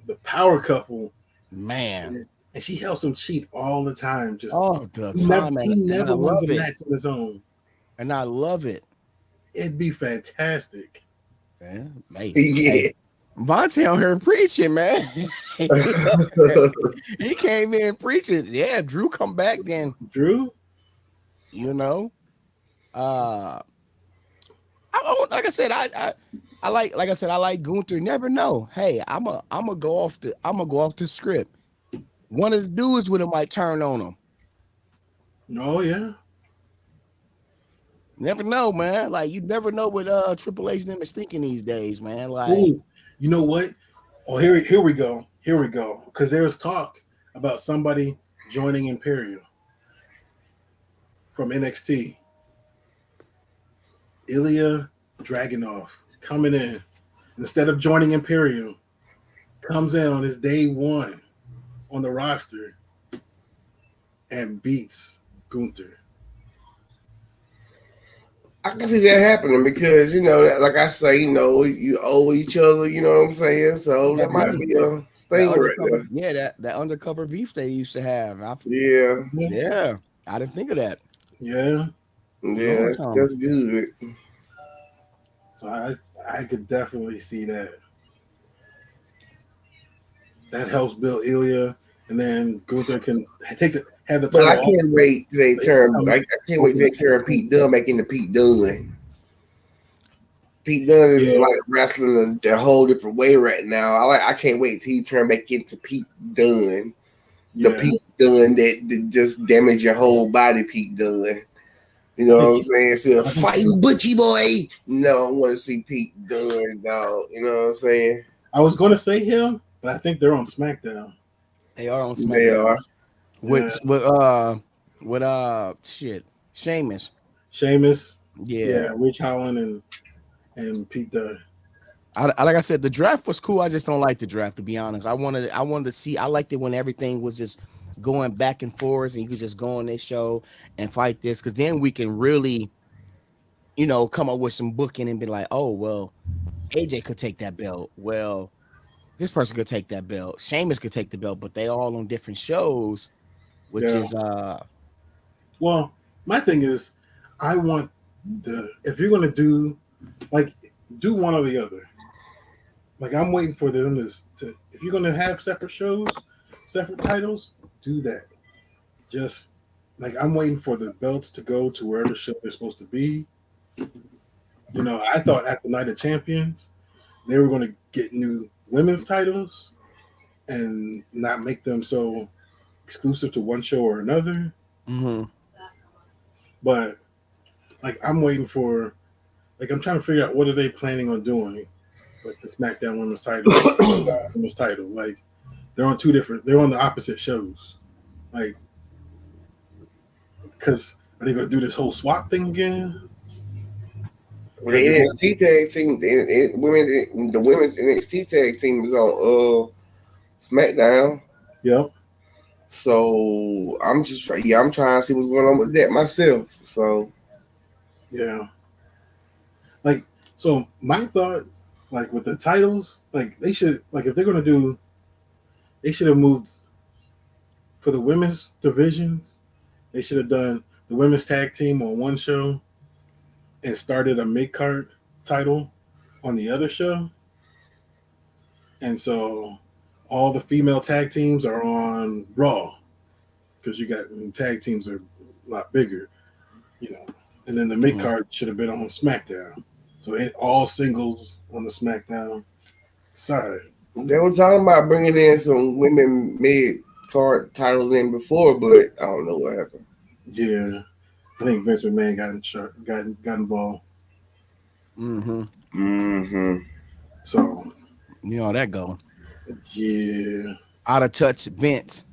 the power couple, man. And she helps him cheat all the time. Just he never wins a match on his own, and I love it. It'd be fantastic. Man, yeah. Vontae on here preaching, man. He came in preaching. Yeah, Drew come back then. Drew, like I said, I like Gunther. Never know. Hey, I'm gonna go off the script. One of the dudes with him might turn on him. Oh yeah. Never know, man. Like you never know what Triple H them is thinking these days, man. Like. Ooh. You know what? Oh, here we go. Because there was talk about somebody joining Imperial. from NXT, Ilya Dragunov, coming in instead of joining Imperium, comes in on his day one on the roster and beats Gunther. I can see that happening because like I say, you owe each other. You know what I'm saying? So that might be a thing right there. Yeah, that undercover beef they used to have. Yeah, I didn't think of that. Yeah. That's good. So I could definitely see that. That helps build Ilya, and then Gunther can have the But title. I can't wait till they turn. I can't wait till they turn Pete Dunne back into Pete Dunne. Pete Dunne is like wrestling a whole different way right now. I can't wait till he turn back into Pete Dunne. The Pete Dunne that just damage your whole body, Pete Dunne. You know what I'm saying? So fight you, Butchie boy. No, I want to see Pete Dunne, dog. You know what I'm saying? I was going to say him, but I think they're on SmackDown. They are on SmackDown. They are. With shit, Sheamus. Yeah, Rich Holland and Pete Dunne. Like I said, the draft was cool. I just don't like the draft, to be honest. I wanted to see. I liked it when everything was just going back and forth, and you could just go on this show and fight this, because then we can really, come up with some booking and be like, oh well, AJ could take that belt. Well, this person could take that belt. Sheamus could take the belt, but they all on different shows, which is Well, my thing is, I want if you're gonna do one or the other. Like, I'm waiting for them to if you're gonna have separate shows, separate titles, do that. Just like, I'm waiting for the belts to go to wherever show they're supposed to be. I thought at the Night of Champions they were going to get new women's titles and not make them so exclusive to one show or another. Mm-hmm. But I'm waiting for, I'm trying to figure out what are they planning on doing, like the SmackDown Women's title, Women's title. Like, they're on the opposite shows. Like, because are they going to do this whole swap thing again? Well, the NXT tag team, the women's NXT tag team is on SmackDown. Yep. So I'm trying to see what's going on with that myself. So yeah. So my thought, with the titles, they should, if they're gonna do, they should have moved for the women's divisions. They should have done the women's tag team on one show and started a mid-card title on the other show. And so all the female tag teams are on Raw, because tag teams are a lot bigger, and then the mid-card should have been on SmackDown. So all singles on the SmackDown side. They were talking about bringing in some women mid-card titles in before, but I don't know what happened. Yeah. I think Vince McMahon got involved. Mm-hmm. Mm-hmm. So how that go. Yeah. Out of touch Vince.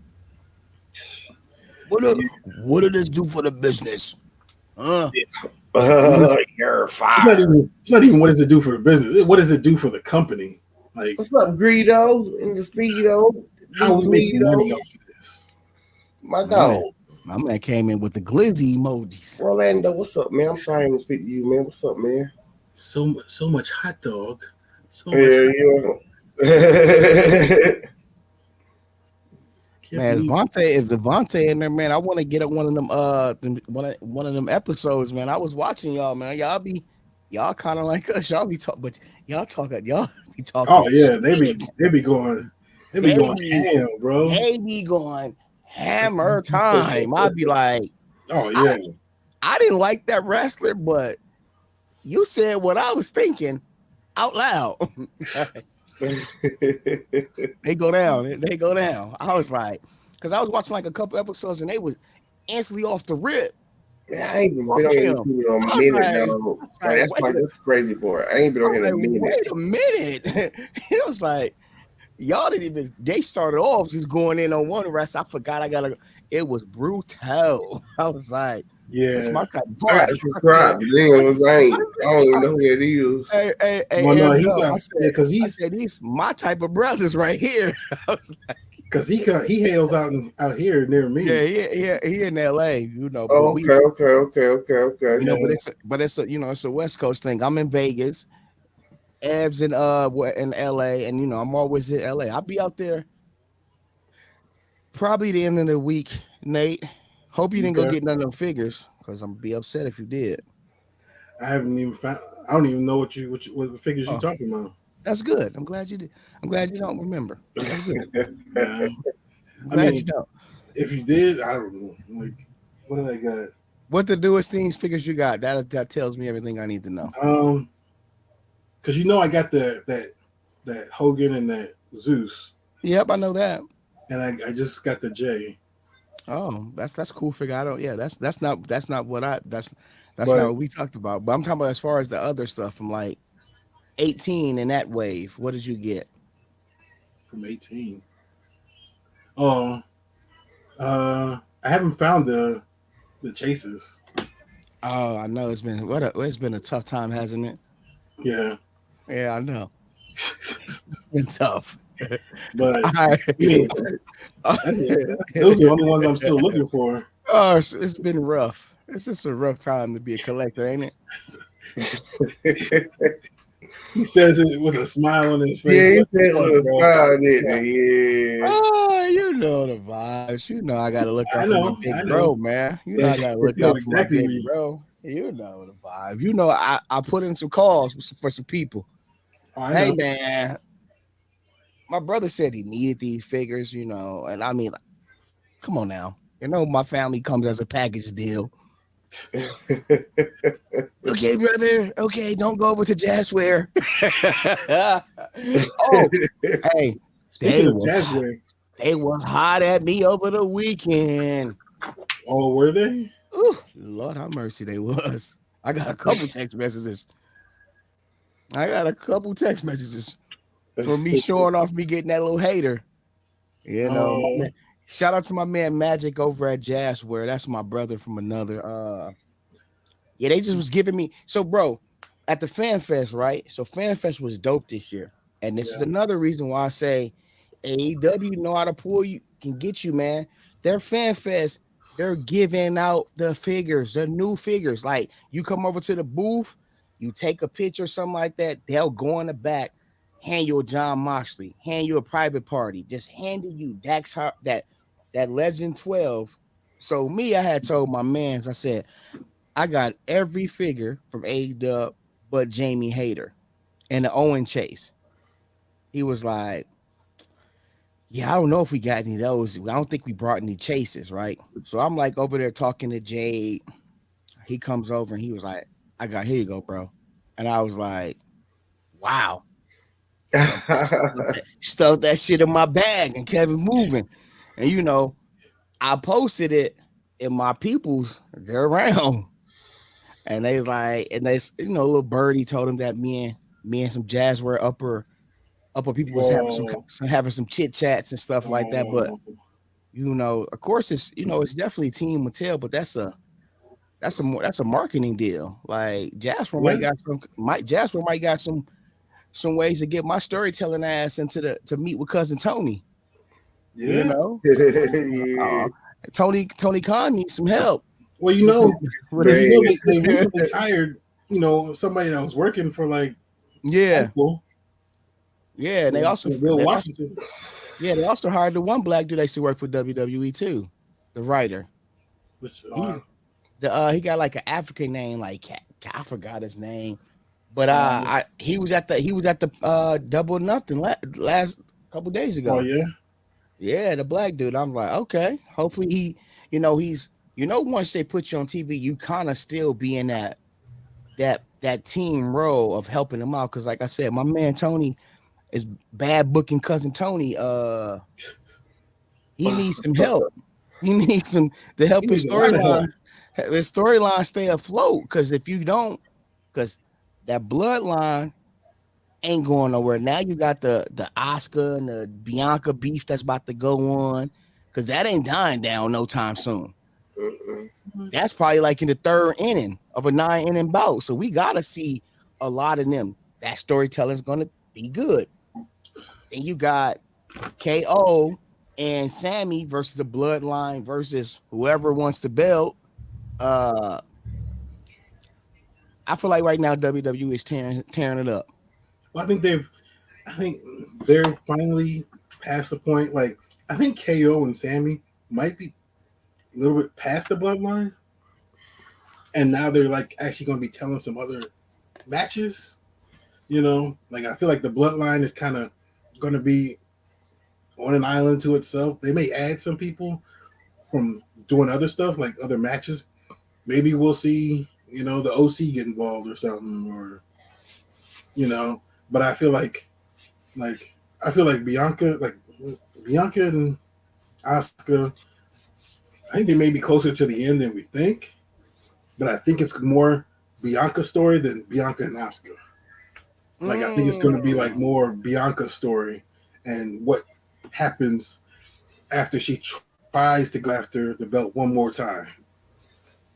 What did this do for the business? You're fired. It's not even what does it do for the business. What does it do for the company? What's up, Greedo and the Speedo? How are we making money off of this? My dog. My man came in with the glizzy emojis. Orlando, what's up, man? I'm sorry I didn't speak to you, man. What's up, man? So much hot dog. So much. Man, if Devontae in there, man, I want to get up one of them episodes, man. I was watching y'all, man. Y'all kind of like us. Y'all be talking, but y'all be talking. Oh yeah, they be going ham, bro. They be going hammer time. I'd be like, oh yeah. I didn't like that wrestler, but you said what I was thinking out loud. They go down. I was like, because I was watching a couple episodes and they was instantly off the rip. Yeah, I ain't even been on here in a minute now. That's crazy for it. I ain't been on here in a minute. Wait a minute. It was like, y'all didn't even, they started off just going in on one rest. I forgot it was brutal. I was like, That's Yeah. my type of I got party. to subscribe. Damn, I don't even know who that is. Well, no, Hey, he's yo, yeah, because I said these my type of brothers right here. I was like, he hails out here near yeah, me. he in L.A. You know, but Oh, we, okay. you know, Yeah. but it's a, you know, it's a West Coast thing. I'm in Vegas, Ev's in L.A., and you know, I'm always in L.A. I'll be out there probably the end of the week. Nate, hope you didn't go Okay. get none of them figures because I'm gonna be upset if you did. I haven't even found. I don't even know what the figures you Oh, talking about. that's good. I'm glad you did. I'm glad you don't remember. That's good. Yeah. I'm I glad you mean, don't. if you did, I don't know. Like, what did I got? What the newest things figures you got? That tells me everything I need to know. Because I got that Hogan and that Zeus, Yep, I know that. and I just got the J. Oh, that's cool figure. I don't. Yeah, that's not what I that's not But what we talked about. But I'm talking about as far as the other stuff from like 18 in that wave. What did you get? from 18, oh, I haven't found the chases. Oh, I know it's been a tough time, hasn't it? Yeah, Yeah, I know. It's been tough. but I, I mean, those are the only ones I'm still looking for. oh, it's been rough. It's just a rough time to be a collector, ain't it? He says it with a smile on his face. Yeah, he What the said fuck, with a bro? smile, didn't he? Yeah. Oh, you know the vibes. You know I gotta look I out for my know, I big know. bro, man. You know I gotta I look know out for my exactly big what you. bro. You know the vibe. You know I put in some calls for some people. Oh, I Hey know. man, my brother said he needed these figures, you know, and I mean, like, come on now. You know my family comes as a package deal. Okay, brother. Okay, don't go over to Jazzware. Oh, hey, Speaking they of was Jazzware, they was hot at me over the weekend. oh, were they? Ooh, Lord have mercy, they was. I got a couple text messages. I got a couple text messages for me showing off me getting that little hater. You know, my Oh, man. Shout out to my man Magic over at Jazzware. That's my brother from another. Yeah, they just was giving me. So, bro, at the Fan Fest, right? So, Fan Fest was dope this year, and this is yeah. another reason why I say AEW know how to pull you, can get you, man. Their Fan Fest, they're giving out the figures, the new figures. Like you come over to the booth, you take a picture, something like that. They'll go in the back, hand you a John Moxley, hand you a Private Party, just handed you that Legend 12. So me, I had told my mans, I said. I got every figure from A-Dub but Jamie Hayter and the Owen Chase. He was like, yeah, I don't know if we got any of those. I don't think we brought any chases, right? So I'm like over there talking to Jade. He comes over and he was like, here you go, bro. And I was like, wow. Stuff that shit in my bag and kept it moving. And you know, I posted it and my peoples, they're around. And they was like, and they, little birdie told him that me and some Jazzware upper people was having Oh, having some chit chats and stuff like that. But oh, of course, it's definitely Team Mattel, but that's a marketing deal. Like yeah, Jazzware might got some ways to get my storytelling ass to meet with cousin Tony. You yeah. know, Yeah, uh, Tony Khan needs some help. Well, With because man. they recently hired somebody that was working for like yeah, Uncle, yeah, and Will Washington. they also hired the one black dude that used to work for WWE too, the writer. Which He he got like an African name, like I forgot his name, but um, he was at the Double or Nothing last couple days oh ago. yeah, Yeah, the black dude. I'm like, okay, hopefully he's once they put you on TV, you kind of still be in that team role of helping him out. Because like I said, my man Tony is bad booking cousin Tony. He needs some help. He needs some to he help needs a lot of help. his storyline stay afloat. Because if you don't, because that bloodline ain't going nowhere. Now you got the Oscar and the Bianca beef that's about to go on. Because that ain't dying down no time soon. That's probably like in the third inning of a 9 inning bout. So we gotta see a lot of them. That storytelling is gonna be good. Then you got KO and Sammy versus the Bloodline versus whoever wants the belt. I feel like right now WWE is tearing it up. Well, I think they're finally past the point. Like, I think KO and Sammy might be a little bit past the bloodline, and now they're like actually going to be telling some other matches. You know, like I feel like the bloodline is kind of going to be on an island to itself. They may add some people from doing other stuff, like other matches. Maybe we'll see, you know, the OC get involved or something, or you know. But I feel like Bianca and Asuka. I think they may be closer to the end than we think, but I think it's more Bianca's story than Bianca and Asuka. Like I think it's going to be like more Bianca's story and what happens after she tries to go after the belt one more time.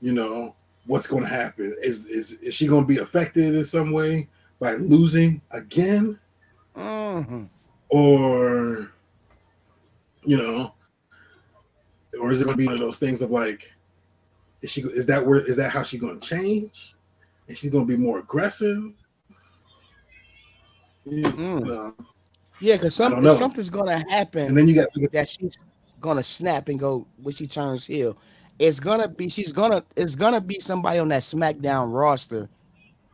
You know, what's going to happen? Is she going to be affected in some way by losing again? Or, you know, or is it going to be one of those things of like, is that how she's going to change? Is she going to be more aggressive? You know, yeah, because something's going to happen, and then you got that she's going to snap and go when she turns heel. It's gonna be somebody on that SmackDown roster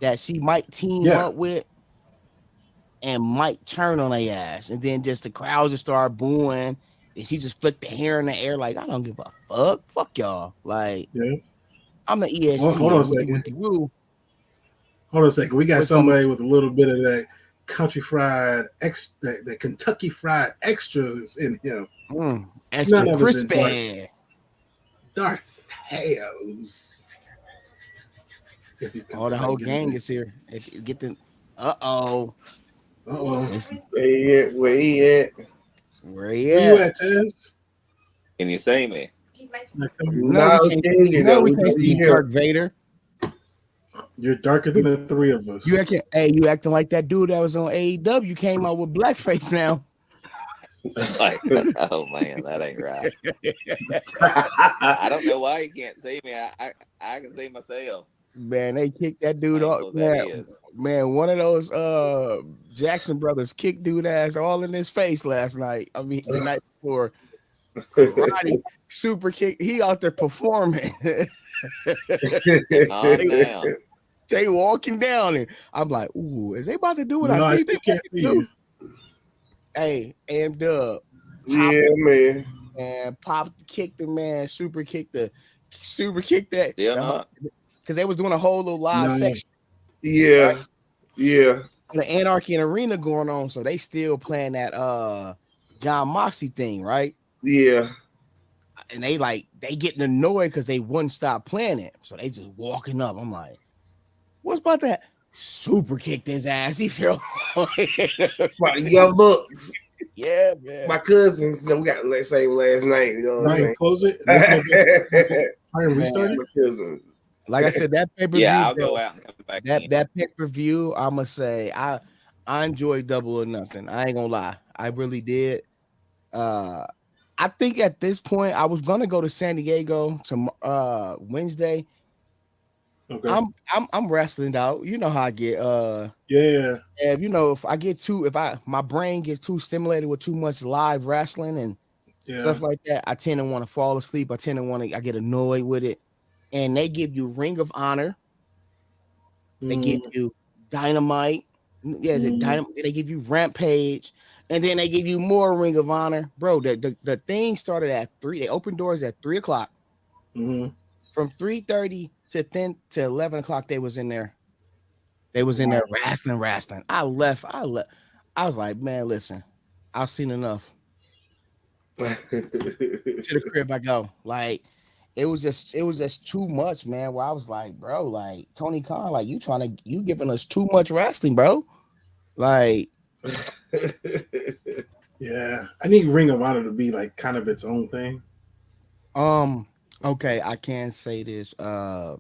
that she might team up with and might turn on their ass, and then just the crowds just start booing, and she just flicked the hair in the air like, I don't give a fuck y'all. Like, I'm the EST. Well, hold on a second. Hold on a second. We got somebody with a little bit of that country fried that Kentucky fried extras in him. Extra crispy. Darth Tales. Oh, the whole gang is here. Get the Where he at? Where he at? Where you at, Tez? Can you see me? No, we can't see you, Dark Vader. You're darker than the three of us. You acting like that dude that was on AEW came out with blackface now. Like, oh man, that ain't right. I don't know why you can't see me. I can see myself. Man, they kicked that dude off. Man, one of those Jackson brothers kicked dude ass all in his face last night. I mean, the night before. Roddy super kick. He out there performing. They walking down, and I'm like, ooh, is they about to do what I think they can't do? Hey, AM Dub. Yeah, man. And Pop kicked the man, super kicked that. Yeah, because they was doing a whole little live section. Yeah, right? Yeah. The Anarchy and Arena going on, so they still playing that John Moxley thing, right? Yeah. And they getting annoyed because they wouldn't stop playing it, so they just walking up. I'm like, what's about that? Super kicked his ass. He felt my young bucks. Yeah, man. My cousins, we got the same last night. You know what I'm saying? Close it. Restart it. Like I said, that pay-per-view. Yeah, I'll go out and come back. That pay-per-view, I'ma say I enjoyed Double or Nothing. I ain't gonna lie. I really did. I think at this point I was gonna go to San Diego to Wednesday. Okay. I'm wrestling out. You know how I get. If you know, if my brain gets too stimulated with too much live wrestling and stuff like that, I tend to want to fall asleep. I get annoyed with it. And they give you Ring of Honor. They give you Dynamite. Yeah, they give you Rampage, and then they give you more Ring of Honor, bro. The thing started at 3. They opened doors at 3:00. From 3:30 to 11 o'clock, they was in there. They was in there wrestling. I left. I was like, man, listen, I've seen enough. To the crib I go. Like, it was just too much, man. Where I was like, bro, like Tony Khan, like you giving us too much wrestling, bro. Like, yeah, I need Ring of Honor to be like kind of its own thing. Okay, I can say this. So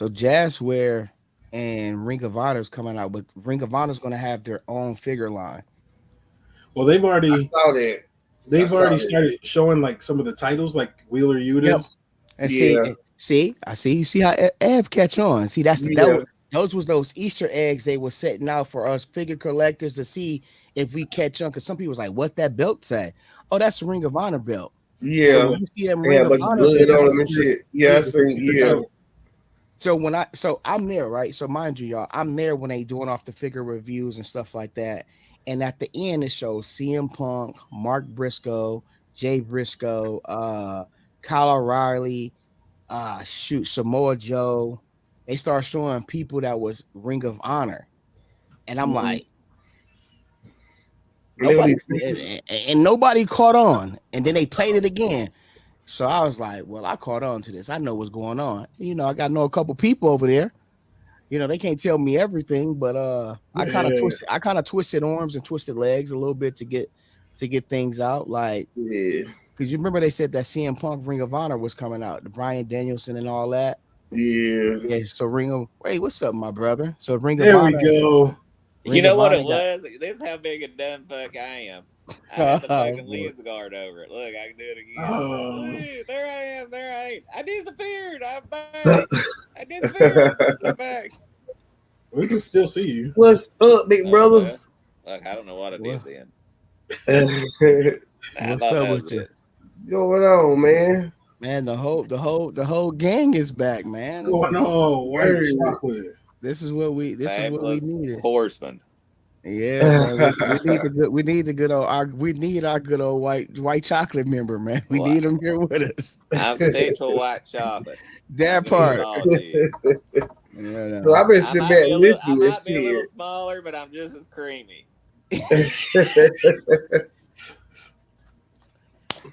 Jazzware and Ring of Honor is coming out, but Ring of Honor is going to have their own figure line. Well, I saw that. I they've saw already that. started showing like some of the titles, like Wheeler Yep. Yutas. And Yeah, I see. You see how Ev catch on. See, that's yeah, those was those Easter eggs they were setting out for us figure collectors to see if we catch on. Because some people was like, "What that belt say?" Oh, that's the Ring of Honor belt. So yeah. when you see them They had Ring a of bunch of Honor blood belts, on them and shit. Yeah, I seen. Yeah, so so I'm there, right? So mind you, y'all, I'm there when they doing off the figure reviews and stuff like that. And at the end, it shows CM Punk, Mark Briscoe, Jay Briscoe, Kyle O'Reilly, shoot, Samoa Joe. They start showing people that was Ring of Honor, and I'm mm-hmm. like, And they gonna nobody, be faces. and nobody caught on. And then they played it again. So I was like, well, I caught on to this. I know what's going on. You know, I got to know a couple people over there. You know, they can't tell me everything, but Yeah, I kind of twisted arms and twisted legs a little bit to get things out. Like, Yeah, because you remember they said that CM Punk Ring of Honor was coming out, the Brian Danielson and all that. yeah. Yeah, so Ring of Hey, what's up, my brother? So Ring of there we Honor, go. You Ring know of what Honor it got was? This is how big a dumb fuck I am. I had the fucking lens guard over it. Look, I can do it again. Oh, Look, there I am. There I ain't. I disappeared. I'm back. I disappeared. I'm back. we can still see you. What's up, big Oh brother? well. Look, I don't know what I What- did then. What's I what's thought up that with was you? it. going on, man? Man, the whole gang is back, man. Going on, white Word. chocolate. This is what we Fabulous needed. horseman. Yeah, man. We need our good old white chocolate member, man. We Well, need him here with us. I'm central white chocolate. I'm That gonna give it part. all to you. Yeah, So no. I've been sitting back I listening to this might be a little smaller, but I'm just as creamy. shit.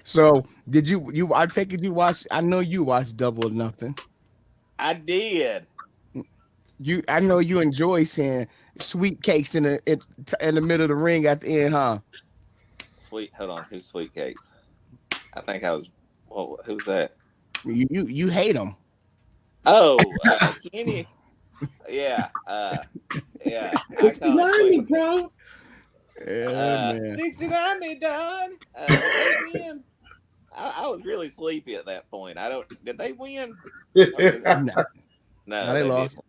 So did you I take it you watch I know you watched Double or Nothing. I did. I know you enjoy seeing sweet cakes in the middle of the ring at the end, huh? Sweet. Hold on. Who's sweet cakes? I think I was. Well, who's that? You hate them. Oh, Kenny. Yeah. Yeah. I call him 69, sweet. bro. Yeah, man. 69 me done. Did they win? I was really sleepy at that point. I don't. Did they win? No, No, they they lost. didn't.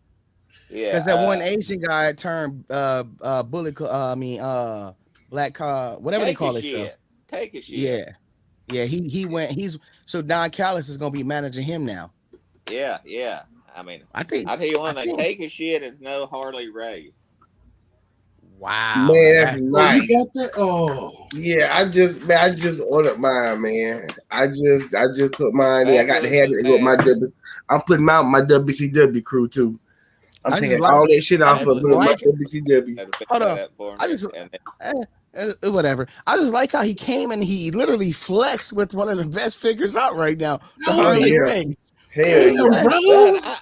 Yeah. Because that one Asian guy turned black car, whatever they Take a call themselves. shit. Take a shit. Yeah. Yeah, he went he's so Don Callis is gonna be managing him now. Yeah. Yeah. I mean, I think I tell you I one thing. think Take a shit is no Harley Race. wow. Man, Now that's that, Oh, you nice. got that? Oh, Yeah, I just ordered mine, man. I just put mine in. I got to Fabulous have just it with my had. W. I'm putting my WCW crew too. I'm I just taking like all that shit off I of Fabulous with my like WCW. had to pick hold that on. up for I me. just And whatever. I just like how he came and he literally flexed with one of the best figures out right now, the hell Harley yeah. Race. Hell Damn, yeah. bro. son,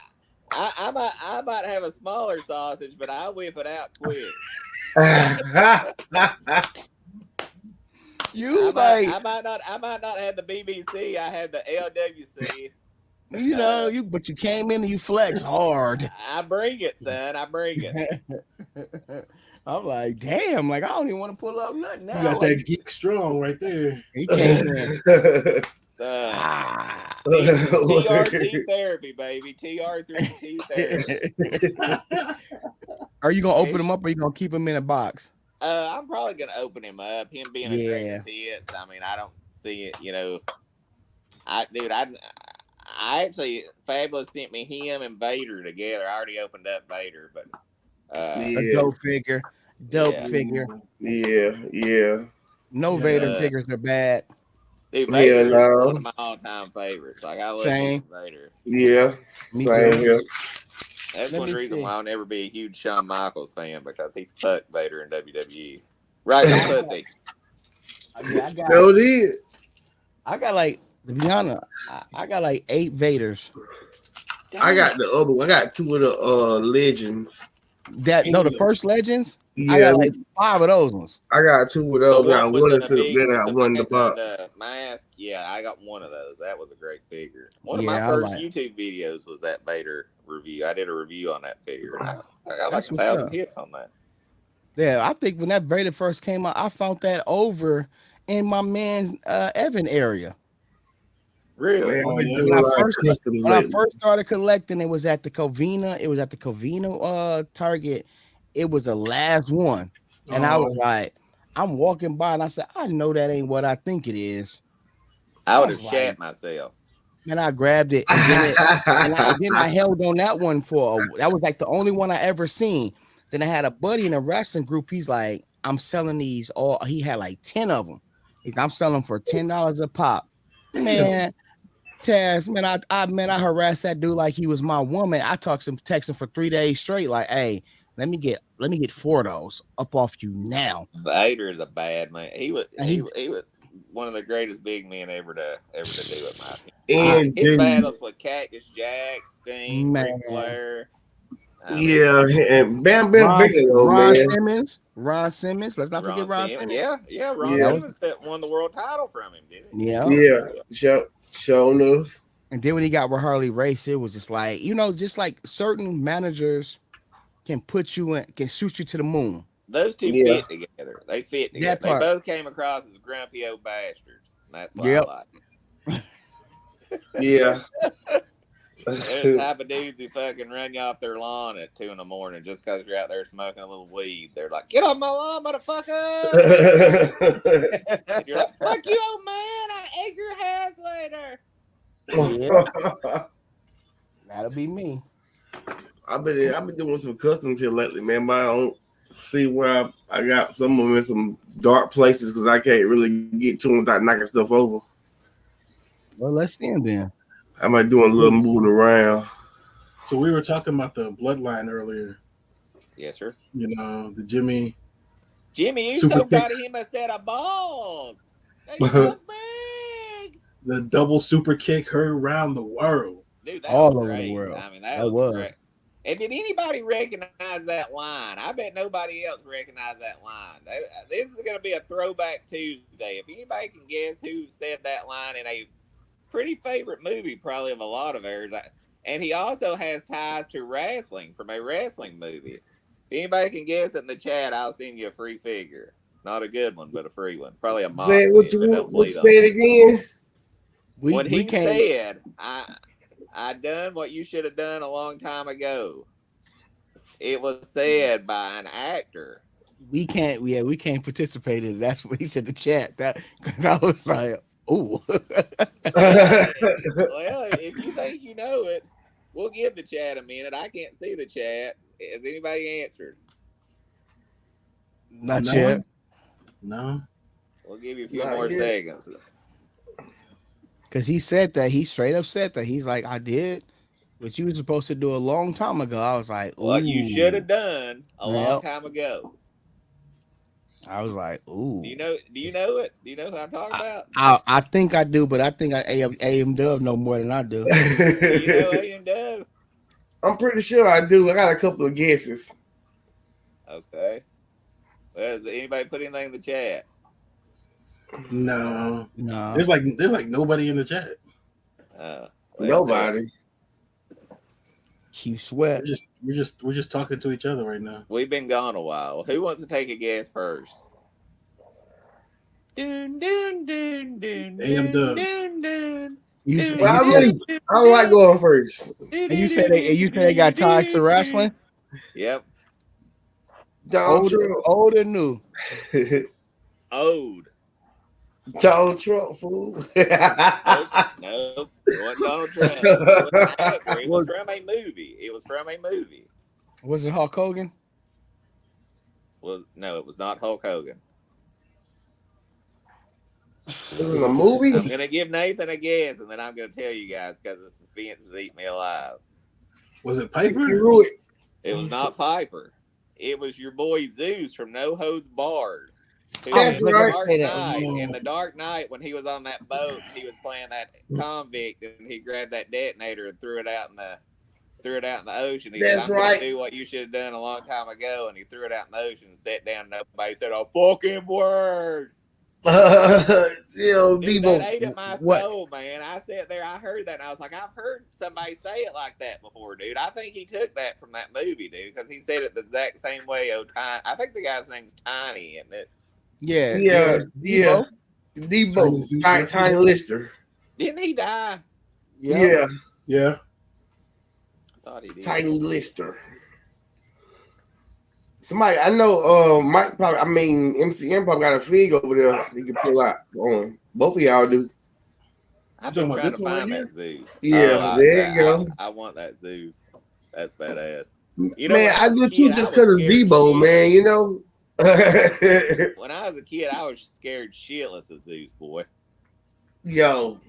I might have a smaller sausage, but I'll whip it out quick. You like I might not have the BBC. I have the LWC. you know but you came in and you flexed hard. I bring it, son. I bring it. I'm like, damn, like I don't even want to pull up nothing You now. got Like that geek strong right there. he came in. Son. Ah. TRT therapy, baby. TR3T therapy. Are you gonna open them up or you gonna keep them in a box? I'm probably gonna open him up. Him being a Yeah. greatest hits. I mean, I don't see it. You know, I actually Fabulous sent me him and Vader together. I already opened up Vader, but A Yeah. dope figure. Dope Yeah. figure. Yeah. No Yeah. Vader figures are bad. dude, Yeah, Vader is no. one of my all-time favorites. Like I love Same. Vader. Yeah. Me Same too. here. That's Let one me reason see. why I'll never be a huge Shawn Michaels fan because he fucked Vader in WWE. Right, the pussy. So I got like to be honest, I got like 8 Vaders. I got the other one. I got 2 of the legends. The first Legends. Yeah, I got like 5 of those ones. I got 2 of The those. I one got with one the to big, then I the, won the box. the mask. Yeah, I got one of those. That was a great figure. One of Yeah, my I first like- YouTube videos was that Vader review. I did a review on that figure, and I got like That's what's 1,000 up. hits on that. Yeah, I think when that Vader first came out, I found that over in my man's Evan area. Really? Man, I've Oh, been yeah. doing a lot of customs When I lately. first started collecting, it was at the Covina. It was at the Covina Target. It was the last one. And I was like, I'm walking by and I said, I know that ain't what I think it is. I would have was like, shat myself. Man, I grabbed it and then I held on that one that was like the only one I ever seen. Then I had a buddy in a wrestling group. He's like, I'm selling these all. He had like 10 of them. I'm selling them for $10 a pop. Man, Taz, man, I harassed that dude like he was my woman. I text him for 3 days straight, like, hey, let me get 4 of those up off you now. Vader is a bad man. He was one of the greatest big men ever to do it. My opinion. His battles with Cactus Jack, Sting, Ric Flair. Yeah, and Bam Bigelow, man. Ron Simmons. Let's not forget Ron Simmons. Yeah, Ron Simmons won the world title from him, didn't he? Yeah. Show enough. And then when he got with Harley Race, it was just like, just like certain managers can shoot you to the moon. Those two fit together. They fit together. They part. both came across as grumpy old bastards. That's why I like it. Yeah. They're the type of dudes who fucking run you off their lawn at 2 a.m. just because you're out there smoking a little weed. They're like, get off my lawn, motherfucker. And you're like, fuck you, old man. I egg your house later. Yeah. That'll be me. I've been doing some customs here lately, man, but I don't see where I got some of them in some dark places because I can't really get to them without knocking stuff over. Well, let's see him then. I might do a little moving around. So we were talking about the bloodline earlier. Yes, sir. The Jimmy, you somebody him a set of balls. They so big. The double super kick heard around the world. Dude, that all was over great. the world. I mean, that was great. And did anybody recognize that line? I bet nobody else recognized that line. This is going to be a throwback Tuesday. If anybody can guess who said that line in a pretty favorite movie, probably of a lot of ours. And he also has ties to wrestling from a wrestling movie. If anybody can guess it in the chat, I'll send you a free figure. Not a good one, but a free one. Probably a mock. Say it again. When he said, I done what you should have done a long time ago. It was said by an actor. We can't participate in it. That's what he said in the chat. Because I was like, ooh. Well, if you think you know it, we'll give the chat a minute. I can't see the chat. Has anybody answered? Not yet. No. We'll give you a few more seconds. Because he said that. He straight up said that. He's like, I did what you were supposed to do a long time ago. I was like, ooh. What you should have done a long time ago. I was like, ooh. Do you know it? Do you know who I'm talking about? I think I do, but I think AM Dub know more than I do. Do you know AM Dub? I'm pretty sure I do. I got a couple of guesses. Okay. Well, does anybody put anything in the chat? No. There's like nobody in the chat. Nobody. Keep sweat. We're just talking to each other right now. We've been gone a while. Who wants to take a guess first? Dun, dun, dun, dun, AM Dub. dun, dun. I don't like going first. And you say they got ties to wrestling? Yep. Old and new. Old. Donald Trump, fool. Nope. It wasn't Donald Trump. It was from a movie. Was it Hulk Hogan? No, it was not Hulk Hogan. It was a movie? I'm going to give Nathan a guess, and then I'm going to tell you guys because the suspense is eating me alive. Was it Piper? It was not Piper. It was your boy Zeus from No Holds Barred. That's right. In the Dark Knight, when he was on that boat, he was playing that convict, and he grabbed that detonator and threw it out threw it out in the ocean. He That's said, I'm right. going to do what you should have done a long time ago. And he threw it out in the ocean and sat down. And nobody said a fucking word. Yo, Dude, that Debo. ate at my What? soul, man. I sat there, I heard that, and I was like, I've heard somebody say it like that before, dude. I think he took that from that movie, dude, because he said it the exact same way. Oh, Tiny. I think the guy's name's Tiny, isn't it? Yeah. Yeah. Debo. Debo. Tiny Lister. Didn't he die? Yeah. Yeah. I thought he did. Tiny Lister. Somebody I know, Mike probably. I mean, MCM probably got a fig over there. He can pull out on. Both of y'all do. I've You been talking about trying this to one right find here? that Zeus. Yeah, there you go. I want that Zeus. That's badass. You Man, know, when I was do a too, kid, just I was because it's scared Debo, shit. man. You know. When I was a kid, I was scared shitless of Zeus, boy. Yo,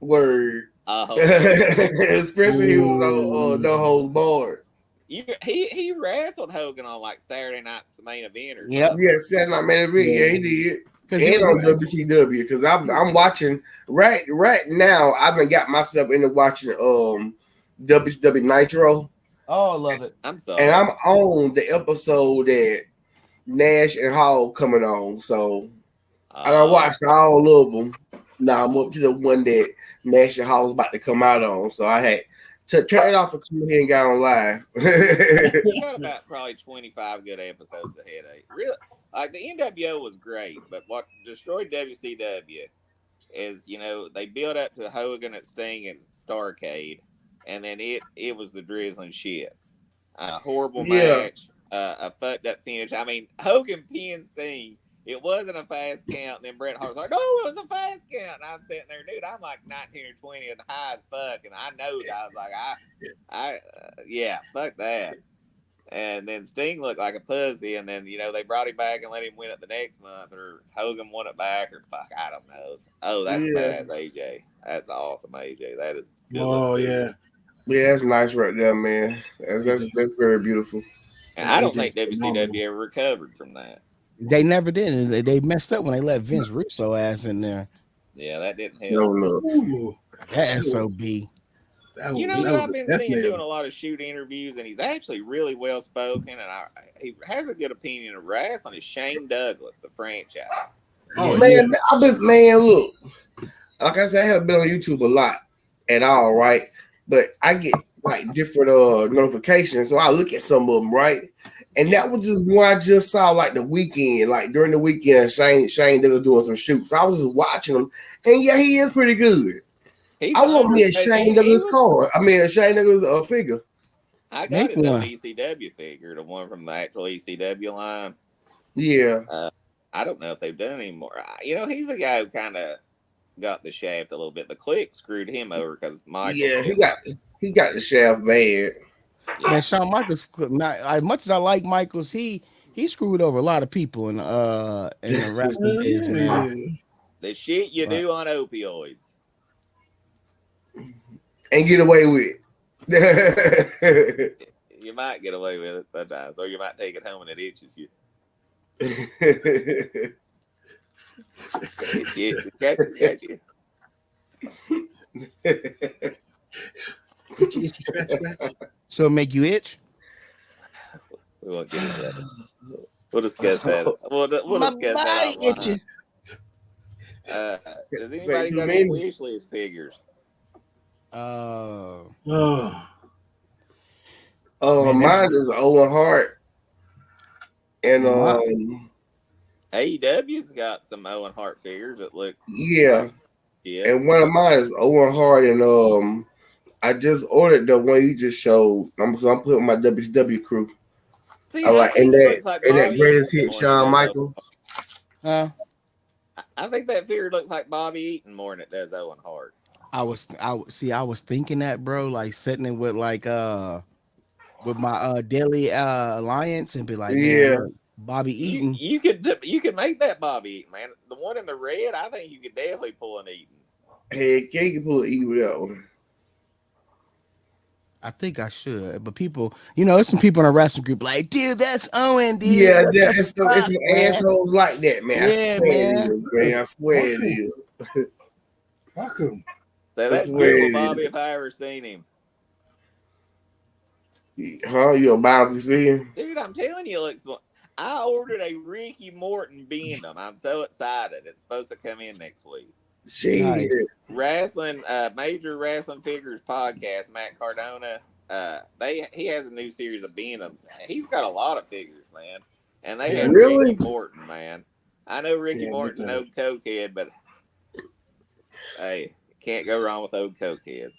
word. Oh, Especially he was on No Holds Barred. he wrestled Hogan on like Saturday Night's Main Event or Yep. something. Yeah, Saturday Night Main Event. Yeah, he did. Because And on WCW, because I'm watching right now. I've been got myself into watching WCW Nitro, oh, I love it. I'm sorry. and I'm on the episode that Nash and Hall coming on. So I done watched all of them. Now I'm up to the one that Nash and Hall is about to come out on. So I had to turn it off and come here and got on live. We got about probably 25 good episodes ahead of it. Really, like the NWO was great, but what destroyed WCW is, you know, they built up to Hogan at Sting and Starrcade, and then it was the drizzling shits. A horrible match, a fucked up finish. I mean, Hogan pinned Sting. It wasn't a fast count. And then Bret Hart was like, no, it was a fast count. And I'm sitting there, dude, I'm like 19 or 20 and high as fuck. And I know that. I was like, yeah, fuck that. And then Sting looked like a pussy. And then, you know, they brought him back and let him win it the next month. Or Hogan won it back. Or fuck, I don't know. Oh, that's badass AJ. That's awesome, AJ. That is good. Oh, yeah. Yeah, that's nice right there, man. That's very beautiful. And I don't think WCW ever recovered from that. They never did. They messed up when they let Vince Russo ass in there. Yeah, that didn't help. No, no. Ooh, That SOB. You know that I've been seeing doing a lot of shoot interviews, and he's actually really well spoken, and he has a good opinion of wrestling. Is Shane Douglas, the franchise? Oh, man, man, look. Like I said, I haven't been on YouTube a lot at all, right? But I get like different notifications, so I look at some of them, right? And that was just one I just saw like the weekend, like during the weekend, Shane Douglas doing some shoots. So I was just watching him, and yeah, he is pretty good. I want me a Shane Douglas card. I mean, a Shane Douglas figure. I got his own ECW figure, the one from the actual ECW line. Yeah. I don't know if they've done it anymore. You know, he's a guy who kind of got the shaft a little bit. The Click screwed him over because Michael. Yeah, he got the shaft bad. Yeah, man, Shawn Michaels. As much as I like Michaels, he screwed over a lot of people in the wrestling business. The shit you do on opioids and get away with it. You might get away with it sometimes, or you might take it home and it itches you. Scratch you. So it make you itch? We won't get into that. We'll discuss that. We'll discuss that offline. Does anybody got any wish list figures? Mine is Owen Hart. And AEW's got some Owen Hart figures that look and one of mine is Owen Hart, and I just ordered the one you just showed. I'm putting my WCW crew. See, I like that greatest hit, Shawn Michaels. I think that figure looks like Bobby Eaton more than it does Owen Hart. I was thinking that, bro, like setting it with like with my Daily Alliance and be like, man, Bobby Eaton. You could make that Bobby Eaton, man. The one in the red, I think you could definitely pull an Eaton. Heck, you can pull an Eaton with that one. I think I should, but people, there's some people in a wrestling group like, dude, that's Owen, dude. Yeah, it's some assholes like that, man. Yeah, I swear to you. Fuck him. So that's cool, Bobby, if I ever seen him. Huh? You a biology seeing? Dude, I'm telling you, it looks. I ordered a Ricky Morton Venom. I'm so excited. It's supposed to come in next week. Shit. Nice. Wrestling, Major Wrestling Figures podcast, Matt Cardona. He has a new series of Venoms. He's got a lot of figures, man. And they had Really? Ricky Morton, man. I know Ricky Morton's an old cokehead, but hey, can't go wrong with old cokeheads.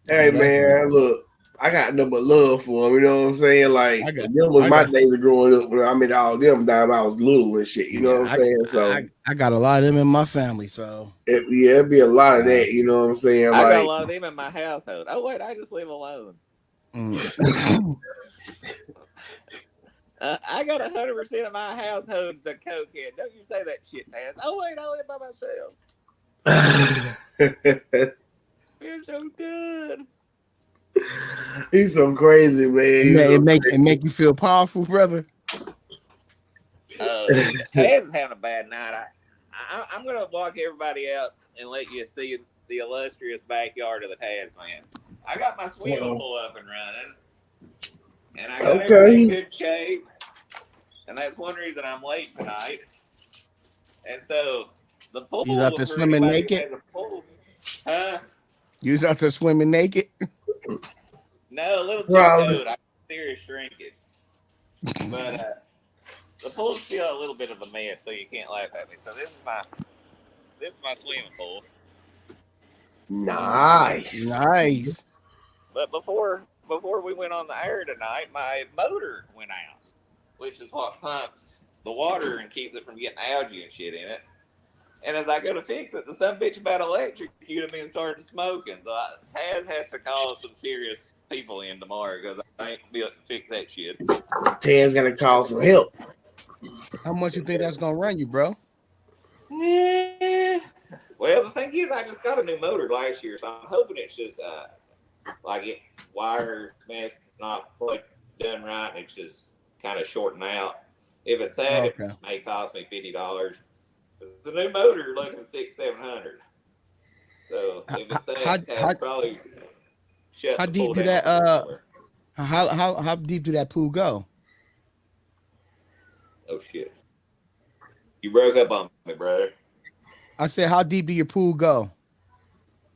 Hey man, look, I got nothing but love for them. You know what I'm saying? Like them was my days of growing up when I met all them time I was little and shit. You know what I'm saying? So I got a lot of them in my family. So it'd be a lot of that. You know what I'm saying? I got a lot of them in my household. Oh wait, I just live alone. I got 100% of my household is a cokehead. Don't you say that shit, Taz. Oh wait, I live by myself. You're so good. He's so crazy, man. It make you feel powerful, brother. Taz is having a bad night. I'm gonna walk everybody out and let you see the illustrious backyard of the Taz man. I got my swimming pool up and running, and I got everything in good shape. And that's one reason I'm late tonight. And so the pool. You out there swimming naked? Huh? You was out there swimming naked? No, a little too cold. I serious shrinkage. But the pool's still a little bit of a mess, so you can't laugh at me. So this is my swimming pool. Nice. But before we went on the air tonight, my motor went out, which is what pumps the water and keeps it from getting algae and shit in it. And as I go to fix it, the son bitch about electrocuted me and started smoking. So Taz has to call some serious people in tomorrow because I ain't be able to fix that shit. Taz gonna call some help. How much you think that's gonna run you, bro? Well, the thing is, I just got a new motor last year, so I'm hoping it's just like it wire mess not like done right, and it's just kind of shorting out. If it's that, it may cost me $50. It's a new motor, looking $600-700. So if it's that, probably shut. How deep do that? How deep do that pool go? Oh shit! You broke up on me, brother. I said, how deep do your pool go?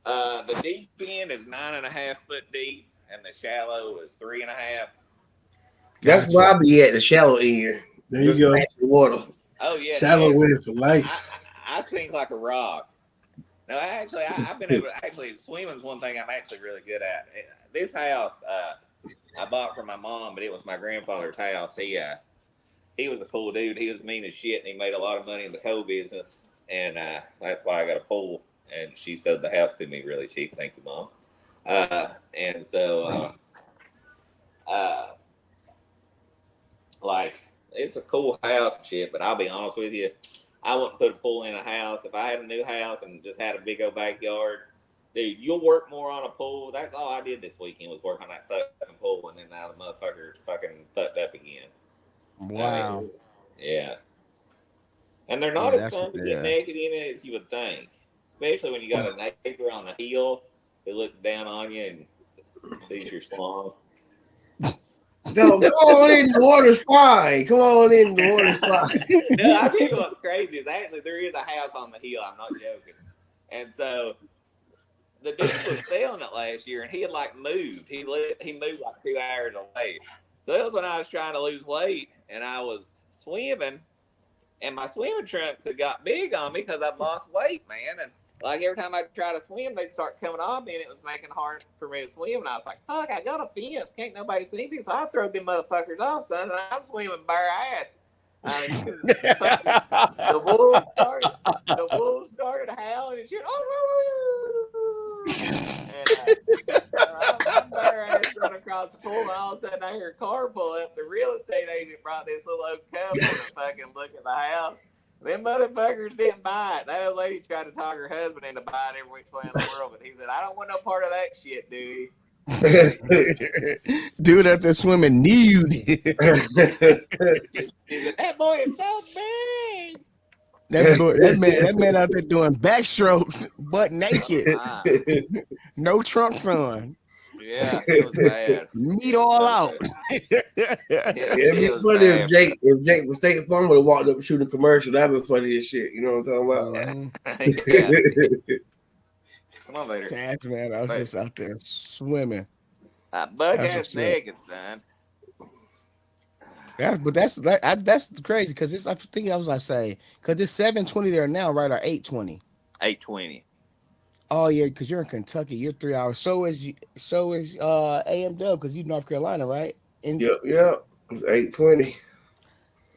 The deep end is 9.5 foot deep, and the shallow is 3.5. That's where I be at, the shallow end. There you go. Water. Oh yeah, shallow end for life. I sink like a rock. No, actually, I've been able to swimming's one thing I'm actually really good at. This house I bought from my mom, but it was my grandfather's house. He was a cool dude. He was mean as shit, and he made a lot of money in the coal business. And that's why I got a pool. And she sold the house to me really cheap. Thank you, Mom. And so, like, it's a cool house and shit, but I'll be honest with you, I wouldn't put a pool in a house. If I had a new house and just had a big old backyard, dude, you'll work more on a pool. That's all I did this weekend was work on that fucking pool, and then now the motherfucker's fucking fucked up again. Wow. Yeah. And they're not as fun to get naked in it as you would think. Especially when you got a neighbor on the hill who looks down on you and sees your slong. No, come on in, the water's fine. Come on in, the water's fine. No, I tell you what's crazy is actually there is a house on the hill. I'm not joking. And so the dude was selling it last year, and he had like moved. He moved like 2 hours away. So that was when I was trying to lose weight, and I was swimming, and my swimming trunks had got big on me because I'd lost weight, man. And like every time I'd try to swim, they'd start coming off me, and it was making it hard for me to swim. And I was like, fuck, I got a fence. Can't nobody see me. So I throw them motherfuckers off, son, and I'm swimming bare ass. The wolves started howling and shit. I'm bare ass running across the pool, and all of a sudden I hear a car pull up. The real estate agent brought this little old couple to fucking look at the house. Them motherfuckers didn't buy it. That old lady tried to talk her husband into buying every which way in the world, but he said, I don't want no part of that shit, dude. Dude out there swimming nude. He said, that boy is so big. That man out there doing backstrokes, butt naked. No trunks on. Yeah, it was bad. Meat all out. It'd be It was funny bad. if Jake was State Farm would have walked up and shoot a commercial. That'd be funny as shit. You know what I'm talking about? Yeah. Come on, later. Taz, man, I was Wait. just out there swimming. Bug That's ass what's up. naked, son. Yeah, but that's crazy because it's. I think I was like say because it's 7:20 there now, right? Or 8:20. 8:20. Oh yeah, because you're in Kentucky. You're 3 hours. So is AM Dub because you North Carolina, right? Yep. It's 8:20.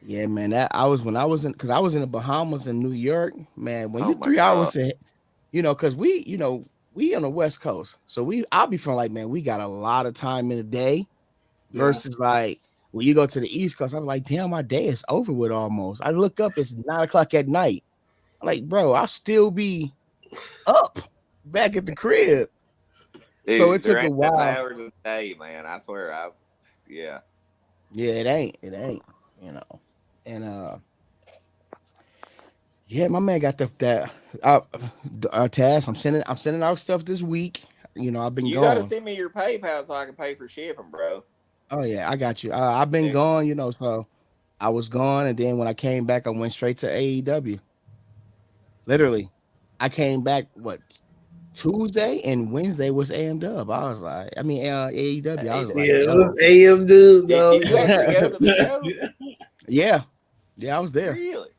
Yeah, man. That I was when I was in because I was in the Bahamas and New York. Man, when Oh you're my 3 hours God. ahead, because we on the West Coast, so I'll be feeling like, man, we got a lot of time in the day versus like when you go to the East Coast. I'm like, damn, my day is over with almost. I look up, it's 9 o'clock at night. I'm like, bro, I'll still be up back at the crib. Dude, So it there took a ain't enough while. hours a day, man. I swear. Yeah. Yeah, it ain't, and yeah, my man got that task. I'm sending out stuff this week. I've been You gotta gone. send me your PayPal so I can pay for shipping, bro. Oh yeah, I got you. I've been Yeah. gone, so I was gone, and then when I came back, I went straight to AEW. Literally, I came back Tuesday and Wednesday was AM Dub. I was like, AEW. I was like, Yeah, it yo, was AM dude, Did though. you actually go to the show? yeah, I was there. Really?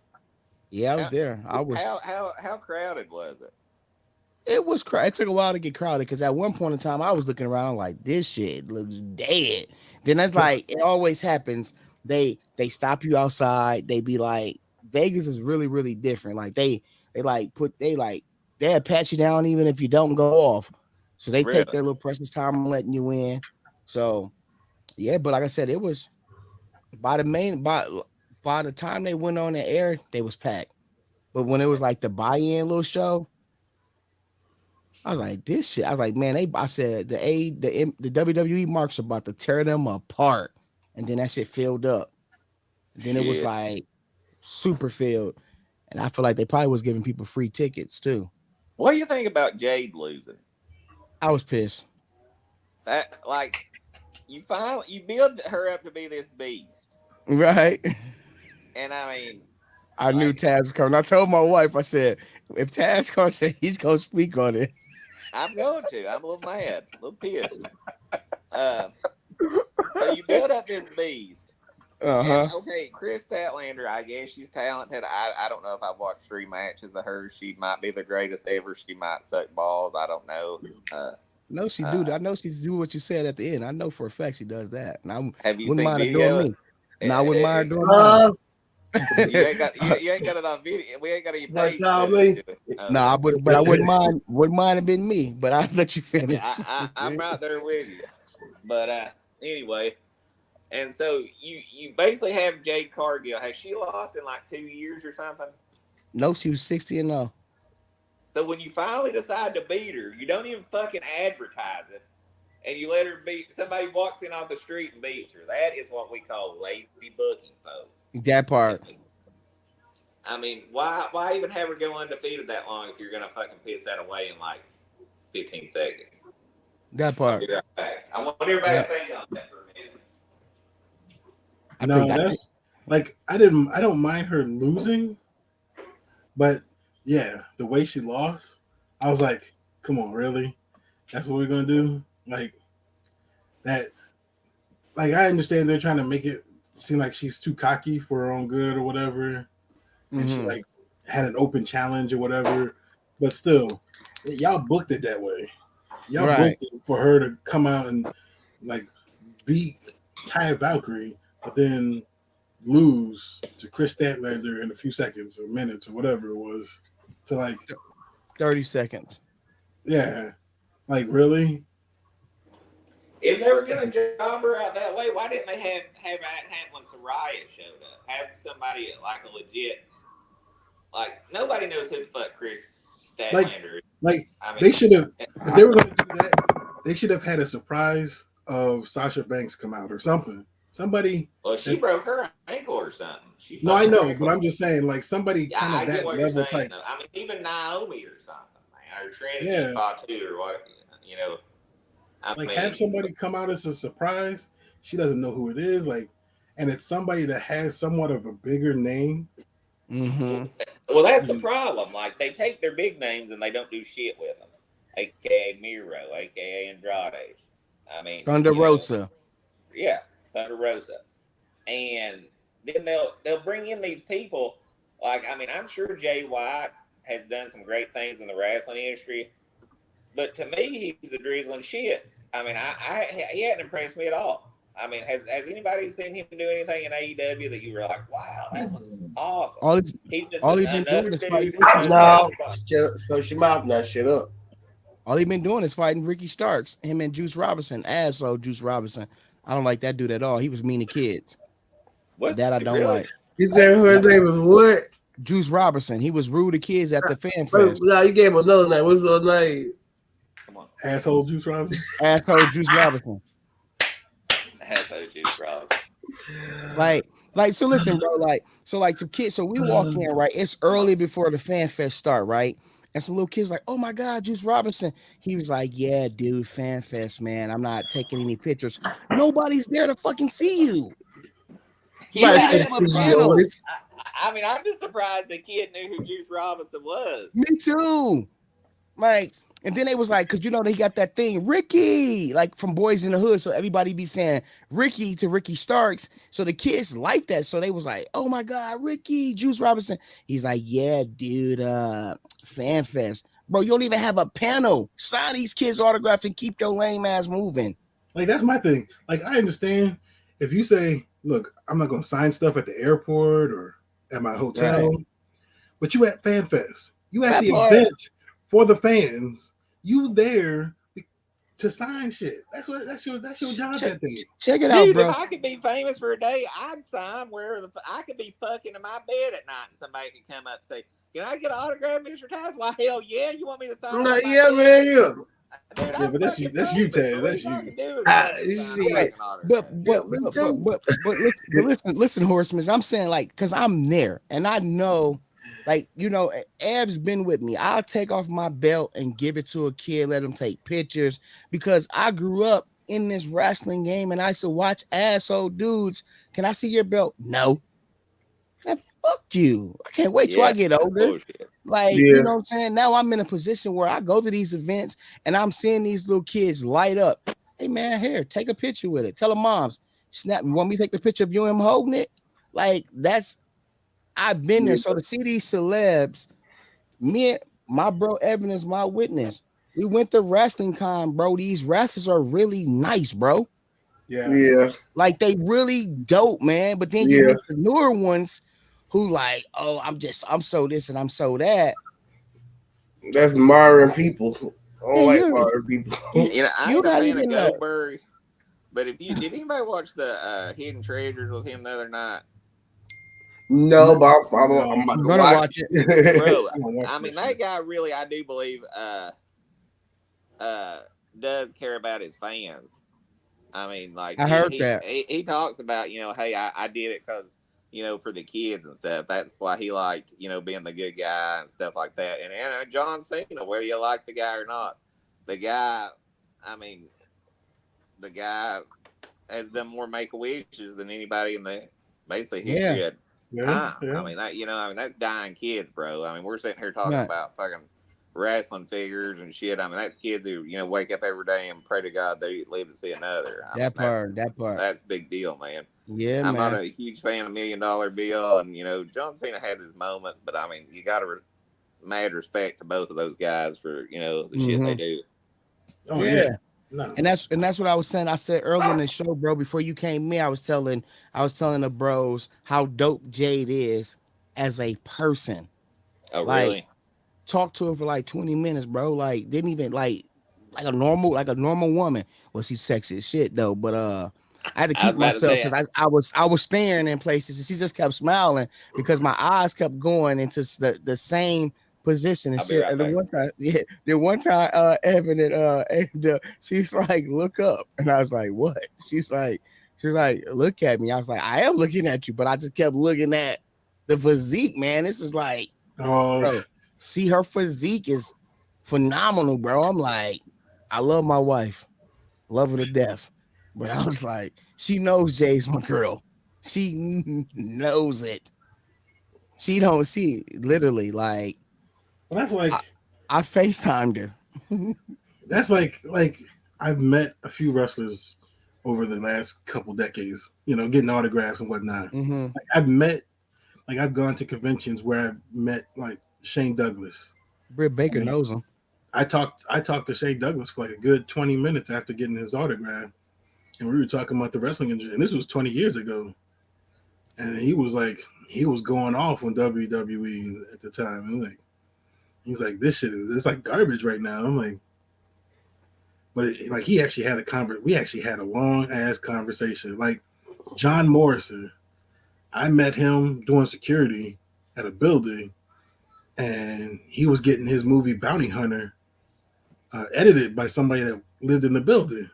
Yeah, I was there. I was. How crowded was it? It was it took a while to get crowded because at one point in time I was looking around like this shit looks dead. Then that's like it always happens. They stop you outside. They be like Vegas is really really different. Like they'll pat you down even if you don't go off. So they take Really? their little precious time letting you in. So yeah, but like I said, it was by the time they went on the air, they was packed. But when it was like the buy-in little show, I was like, this shit. I was like, man, I said the WWE marks are about to tear them apart. And then that shit filled up. And then it was Shit. like super filled. And I feel like they probably was giving people free tickets too. What do you think about Jade losing? I was pissed. That you build her up to be this beast, Right. and I mean, I knew Taz was coming. I told my wife, I said, if Taz comes, he's gonna speak on it. I'm going to. I'm a little mad, a little pissed. So you build up this beast. And, okay, Chris Statlander, I guess she's talented. I don't know if I've watched 3 matches of hers. She might be the greatest ever. She might suck balls. I don't know. No, she do. I know she's do what you said at the end. I know for a fact she does that. And I have you wouldn't seen mind her video? doing me. And I wouldn't mind her doing mine. You ain't got it on video. We ain't got your Right, page. Tommy. No, but I wouldn't mind it being me. But I'll let you finish. I'm right there with you. But anyway, and so you basically have Jade Cargill. Has she lost in like 2 years or something? No, she was 60-0. So when you finally decide to beat her, you don't even fucking advertise it, and you let her beat. Somebody walks in off the street and beats her. That is what we call lazy booking, folks. That part. I mean, why even have her go undefeated that long if you're gonna fucking piss that away in like 15 seconds? That part. I want everybody to think on that for a minute. I don't mind her losing, but yeah, the way she lost, I was like, come on, really? That's what we're gonna do? Like that. Like I understand they're trying to make it seem like she's too cocky for her own good or whatever, and she like had an open challenge or whatever. But still, y'all booked it that way. Y'all booked it for her to come out and like beat Taya Valkyrie, but then lose to Chris Statlander in a few seconds or minutes or whatever it was to like 30 seconds. Yeah, like really. If they were gonna job her out that way, why didn't they have that when Soraya showed up? Have somebody like a legit, like nobody knows who the fuck Chris Statlander is. Like they should have, if they were gonna do that, they should have had a surprise of Sasha Banks come out or something. Somebody. Well, she broke her ankle or something. No, I know, but I'm just saying, like somebody kind of that level type. Though. I mean, even Naomi or something, man, or Trinity Fatu or what, you know. I Like, have mean, somebody come out as a surprise. She doesn't know who it is. Like, and it's somebody that has somewhat of a bigger name. Mm-hmm. well, that's the Mm, problem. Like, they take their big names and they don't do shit with them, aka Miro, aka Andrade. I mean, Thunder Rosa. yeah, Thunder Rosa, and then they'll bring in these people. Like, I mean, I'm sure Jay White has done some great things in the wrestling industry, but to me, he's a drizzling shits. I mean, he hadn't impressed me at all. I mean, has anybody seen him do anything in AEW that you were like, wow, that was awesome? All he's He's just all he been another doing is fighting dude who Ricky knows how to No, Starks. fight. shut up. Close your mouth now. Shut up. All he been doing is fighting Ricky Starks. Him and Juice Robinson. Asshole Juice Robinson. I don't like that dude at all. He was mean to kids. What That I don't really? like. He said who his name was what? Juice Robinson. He was rude to kids at the fan Bro, fest. no, you gave him another name. What's the name? Come on, asshole Juice Robinson. Asshole Juice Robinson. has those juice, Rob. Like, so listen, bro. Like some kids. So we walk in, right? It's early before the fan fest start, right? And some little kids like, oh my God, Juice Robinson. He was like, yeah, dude, fan fest, man. I'm not taking any pictures. Nobody's there to fucking see you. You Right, don't even it's have a the panel. yours. I mean, I'm just surprised the kid knew who Juice Robinson was. Me too. Like, and then they was like, cause you know they got that thing, Ricky, like from Boys in the Hood. So everybody be saying Ricky to Ricky Starks. So the kids like that. So they was like, oh my God, Ricky, Juice Robinson. He's like, yeah, dude, fan fest. Bro, you don't even have a panel. Sign these kids' autographs and keep your lame ass moving. Like, that's my thing. Like, I understand if you say, look, I'm not going to sign stuff at the airport or at my hotel, Right. but you at Fan Fest. You at That the part. event for the fans. You there to sign shit. That's your job Check, that day. check it out, Dude, bro. if I could be famous for a day, I'd sign wherever I could be fucking in my bed at night and somebody could come up and say, can I get an autograph, Mr. Tice? Why, hell yeah, you want me to sign? No, on my yeah, bed? man, yeah. Dude, Yeah, I'm but that's fucking you, famous. Ted. The That's least I you. can do is Ah, fucking sign a shit. fucking autograph. But listen, horsemen. I'm saying like, cause I'm there and I know, like, you know, Ev's been with me. I'll take off my belt and give it to a kid, let him take pictures because I grew up in this wrestling game and I used to watch asshole dudes. Can I see your belt? No. Man, fuck you. I can't wait till I get that's older. bullshit. Like, Yeah. you know what I'm saying? Now I'm in a position where I go to these events and I'm seeing these little kids light up. Hey man, here, take a picture with it. Tell the moms, snap. You want me to take the picture of you and him holding it? Like, that's I've been there. So to see these celebs, me and my bro Evan is my witness. We went to wrestling con, bro. These wrestlers are really nice, bro. Yeah. Yeah, Like they really dope, man. But then you Yeah. meet the newer ones who like, oh, I'm so this and I'm so that. that's modern people. I don't Yeah, like you're modern people. You know, I you're ain't a not fan of even Goldberg, but if you did anybody watch the Hidden Treasures with him the other night? No, but I'm I'm about to gonna watch it. Bro, I'm gonna watch I mean that that shit. guy really, I do believe, does care about his fans. I mean, like I heard that. he talks about, you know, hey, I did it because, you know, for the kids and stuff. That's why he liked, you know, being the good guy and stuff like that. And John Cena, whether you like the guy or not, the guy, I mean, the guy has done more Make a Wishes than anybody in the basically history of Yeah, time. yeah. I mean that, you know, I mean that's dying kids, bro. I mean we're sitting here talking Right. about fucking wrestling figures and shit. I mean that's kids who, you know, wake up every day and pray to God they live to see another. I mean, That part. that's a big deal, man. Yeah, I'm man. not a huge fan of $1 Million Bill, and you know John Cena has his moments, but I mean you got to mad respect to both of those guys for, you know, the shit they do. Oh Yeah. yeah. No. And that's what I was saying. I said earlier in the show, bro, before you came in, I was telling the bros how dope Jade is as a person. Oh Like, really? talked to her for like 20 minutes, bro. Like, didn't even like a normal woman. Well, she's sexy as shit though, but I had to I was keep about to myself say because I was staring in places and she just kept smiling because my eyes kept going into the same position and I'll be shit. right And the back. one time, Evan and she's like, look up, and I was like, what? She's like, look at me. I was like, I am looking at you, but I just kept looking at the physique, man. This is like, Oh, bro, see her physique is phenomenal, bro. I'm like, I love my wife. love her to death. But I was like, she knows Jay's my girl. She knows it. She don't see literally like But that's like I FaceTimed her. that's like I've met a few wrestlers over the last couple decades. You know, getting autographs and whatnot. Mm-hmm. Like I've gone to conventions where I've met like Shane Douglas. Britt I Baker mean, knows him. I talked to Shane Douglas for like a good 20 minutes after getting his autograph, and we were talking about the wrestling industry, and this was 20 years ago. And he was going off on WWE at the time. And he's like, this shit is it's like garbage right now. I'm like, but like he actually had we actually had a long ass conversation. Like John Morrison, I met him doing security at a building, and he was getting his movie Bounty Hunter edited by somebody that lived in the building.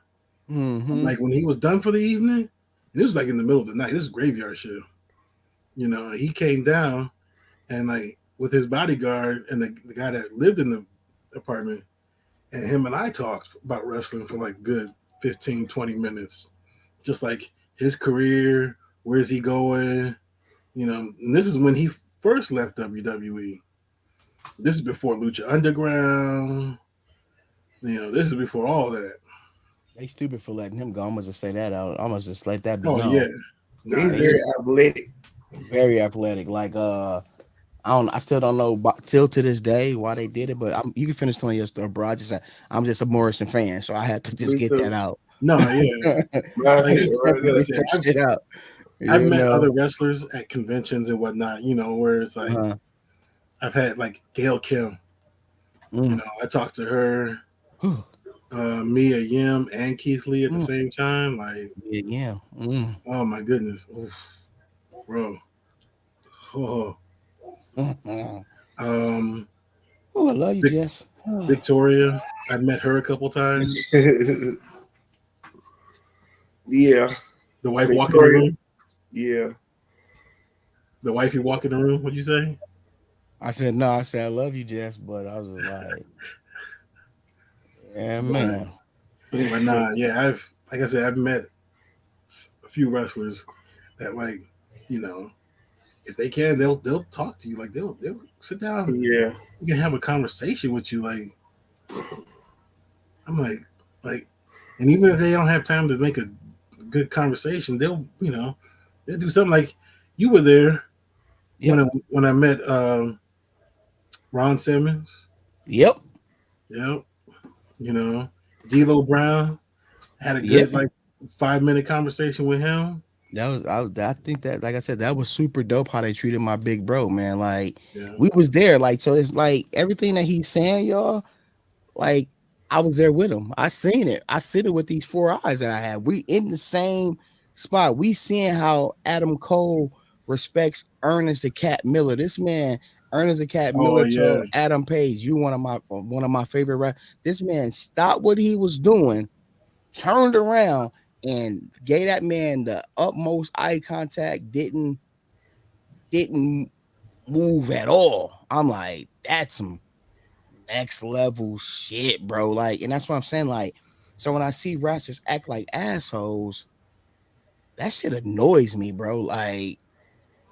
Mm-hmm. Like when he was done for the evening, and this was like in the middle of the night. This is graveyard shift. You know, he came down and like with his bodyguard and the guy that lived in the apartment, and him and I talked about wrestling for like good 15, 20 minutes. Just like his career, where's he going? You know, and this is when he first left WWE. This is before Lucha Underground. You know, this is before all that. They stupid for letting him go. I'm gonna just say that out. I'm gonna just let that be Oh known. yeah. Nah, He's very athletic. Very athletic. Like I still don't know till to this day why they did it, but you can finish telling your story, bro. I'm just a Morrison fan, so I had to just Me get too. that out. no, yeah. Right, Like, right, like I right. said, That shit out. I've You met know? other wrestlers at conventions and whatnot, you know, where it's like Uh-huh. I've had like Gail Kim, you know, I talked to her, Mm. Mia Yim and Keith Lee at the Mm. same time. Like, Yeah. Mm. oh my goodness. Oof, bro. Oh. Mm. Um Oh, I love you, Vic- Jeff. Victoria. I've met her a couple times. Yeah, The wife walk in the Victoria. room. Yeah. The wife you walk in the room. What'd you say? I said no. I said I love you, Jess, but I was like, yeah, But, man. but nah, yeah, like I said, I've met a few wrestlers that like, you know, if they can, they'll talk to you. Like they'll sit down. Yeah. You can have a conversation with you. Like I'm like, and even if they don't have time to make a good conversation, they'll do something. Like you were there Yep. when I met Ron Simmons. Yep. Yep. You know, D'Lo Brown had a Yep. good like 5-minute conversation with him. That was I think that like I said that was super dope how they treated my big bro, man. Like Yeah. we was there, like so it's like everything that he's saying, y'all. Like I was there with him. I seen it. I seen it with these 4 eyes that I have. We in the same spot. We seeing how Adam Cole respects Ernest the Cat Miller. This man, Ernest the Cat Oh Miller, yeah. told Adam Page, "You one of my favorite." This man stopped what he was doing, turned around, and gave that man the utmost eye contact. Didn't move at all. I'm like, that's some next level shit, bro. Like, and that's what I'm saying. Like, so when I see wrestlers act like assholes, that shit annoys me, bro.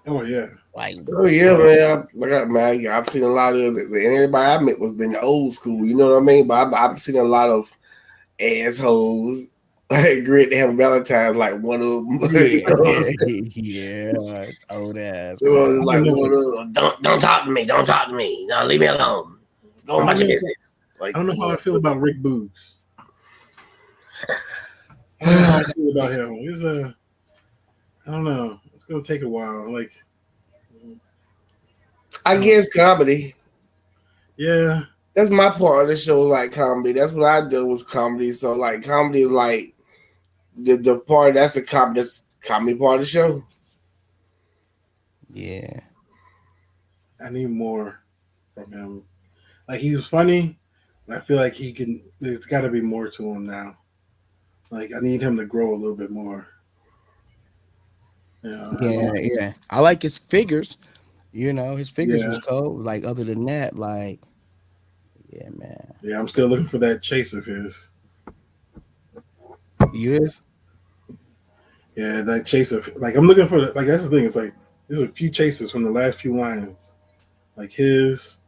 Oh yeah. Oh yeah, man. Man, I've seen a lot of it, and everybody I met was been old school. You know what I mean? But I've seen a lot of assholes. Like great to have Valentine's, like one of them. You know what I'm saying? yeah, it's old ass, It man. was like one of them, don't talk to me, don't talk to me. No, leave me alone. Go about your business. Like I don't know how I feel about Rick Boogs. I don't know how I feel about him. He's I don't know. It's gonna take a while. Like, I guess comedy. yeah, That's my part of the show, like comedy. That's what I do was comedy. So like comedy is like the part that's that's comedy part of the show. Yeah, I need more from him. Like he was funny, but I feel like he can. There's got to be more to him now. Like I need him to grow a little bit more. yeah. I like his figures. You know, his figures was Yeah. cold. Like other than that, like, yeah, man. Yeah, I'm still looking for that chase of his. You is? Yeah, that chaser. Like I'm looking for. Like that's the thing. It's like there's a few chasers from the last few lines. Like his,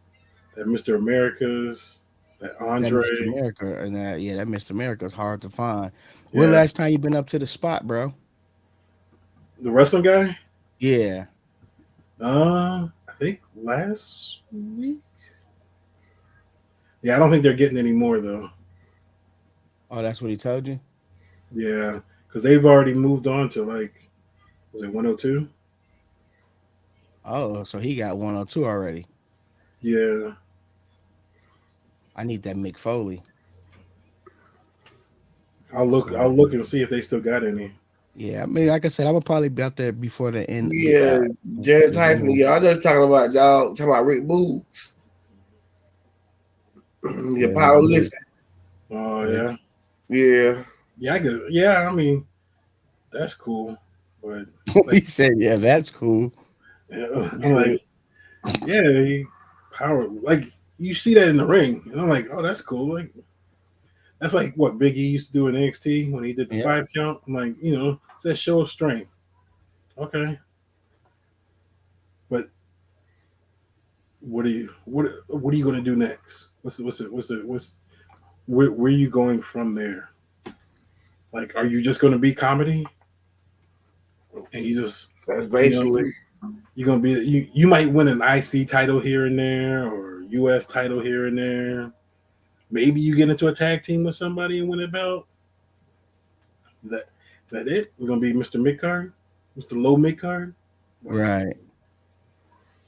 that Mr. America's, that That Andre. Mr. America and that Mr. America is hard to find. When Yeah, last time you been up to the spot, bro? the wrestling guy. Yeah. I think last week. Yeah, I don't think they're getting any more though. Oh, that's what he told you? Yeah, because they've already moved on to like, was it 102? Oh, so he got 102 already. Yeah, I need that Mick Foley. I'll look. So I'll look and see if they still got any. yeah, I mean, like I said, I would probably be out there before the end. Yeah, Janet Tyson. Y'all just talking about dog. Talking about Rick Boogs. The power lifting. Oh yeah, Yeah. yeah. I could. Yeah, I mean that's cool, but He like, said, "Yeah, that's cool." yeah, I'm like, yeah, he power. Like you see that in the ring, and I'm like, oh, that's cool. Like that's like what Big E used to do in NXT when he did the Yeah. 5 count. I'm like, it's that show of strength. Okay, but what are you going to do next? Where are you going from there? Like, are you just going to be comedy? And you just That's you know basically. you're going to be you might win an IC title here and there or US title here and there. Maybe you get into a tag team with somebody and win a belt. Is that it? You're going to be Mr. Midcard, Mr. Low Midcard. Like, Right.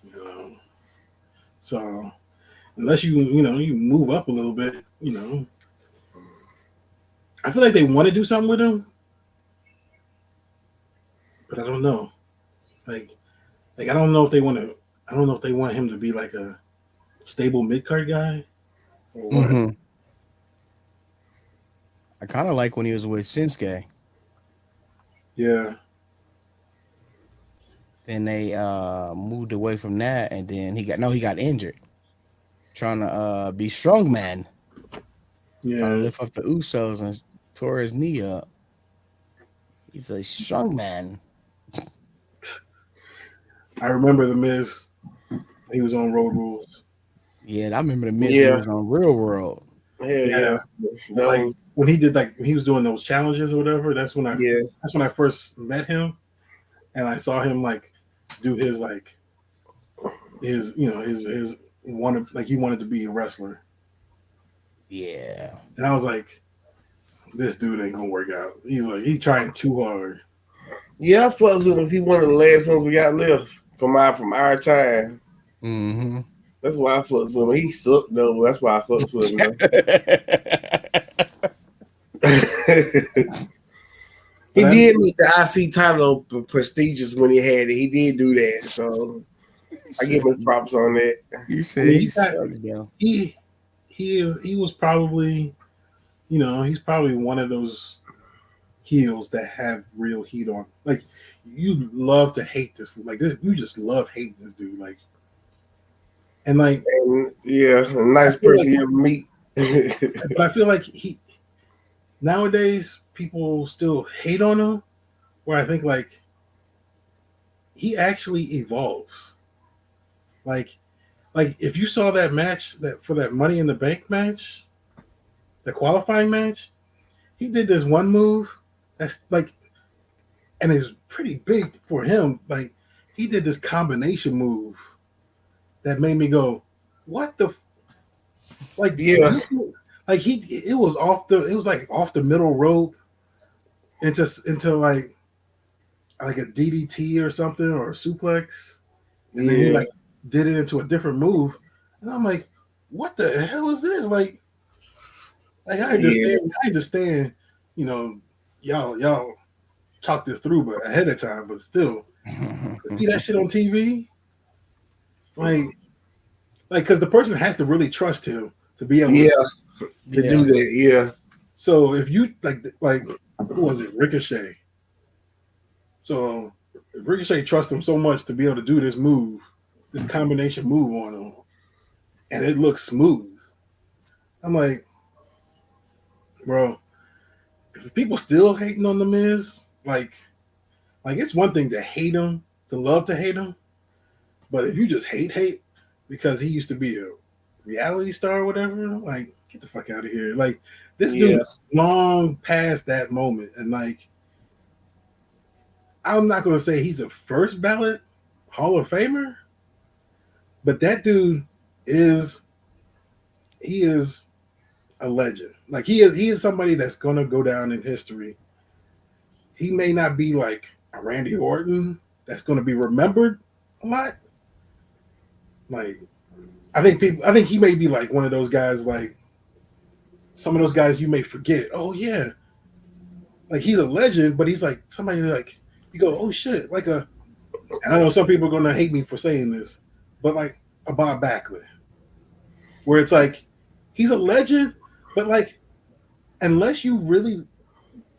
you know, so unless you move up a little bit. I feel like they want to do something with him, but I don't know. Like I don't know if they want to. I don't know if they want him to be like a stable mid card guy or what. Hmm. I kind of like when he was with Shinsuke. Yeah, Then they moved away from that, and then he got injured trying to be strongman, trying to yeah. lift up the Usos and tore his knee up. He's a strongman. I remember the Miz. He was on Road Rules. Yeah, I remember the Miz when he Yeah. was on Real World. Hell yeah. Yeah, That like was. when he was doing those challenges or whatever. That's when Yeah. I first met him, and I saw him like do his like his like he wanted to be a wrestler, Yeah. and I was like, this dude ain't gonna work out. He's trying too hard. Yeah, I fucks with him. He one of the last ones we got left from our time. Mm-hmm. That's why I fucks with him. He sucked though. That's why I fucks with him. He did make the IC title prestigious when he had it. He did do that, so I give him props on that. You I said mean, he's though. he was probably he's probably one of those heels that have real heat on. Like you love to hate this, like this. You just love hating this dude, like and like. And yeah, a nice person you ever meet. But I feel like nowadays people still hate on him, where I think like he actually evolves. Like if you saw that match that for that Money in the Bank match, the qualifying match, he did this one move that's like, and it's pretty big for him. Like he did this combination move that made me go, "What the?" Like Yeah. like it was like off the middle rope into like a DDT or something or a suplex, and then he like did it into a different move, and I'm like, what the hell is this? Like I understand, y'all talk this through, but ahead of time, but still, to see that shit on TV, like because the person has to really trust him to be able to do that. Yeah. So if you like who was it, Ricochet? So if Ricochet trusts him so much to be able to do this move, this combination move on him, and it looks smooth, I'm like, bro, if people still hating on the Miz, like it's one thing to hate him, to love to hate him, but if you just hate because he used to be a reality star or whatever, like get the fuck out of here. Like this dude is long past that moment, and like I'm not gonna say he's a first ballot Hall of Famer, but that dude is a legend. Like he is somebody that's gonna go down in history. He may not be like a Randy Orton that's gonna be remembered a lot. Like I think he may be like one of those guys, like some of those guys you may forget. Oh yeah. Like he's a legend, but he's like somebody like you go, oh shit, like and I know some people are gonna hate me for saying this, but like a Bob Backlund. Where it's like he's a legend, but like unless you really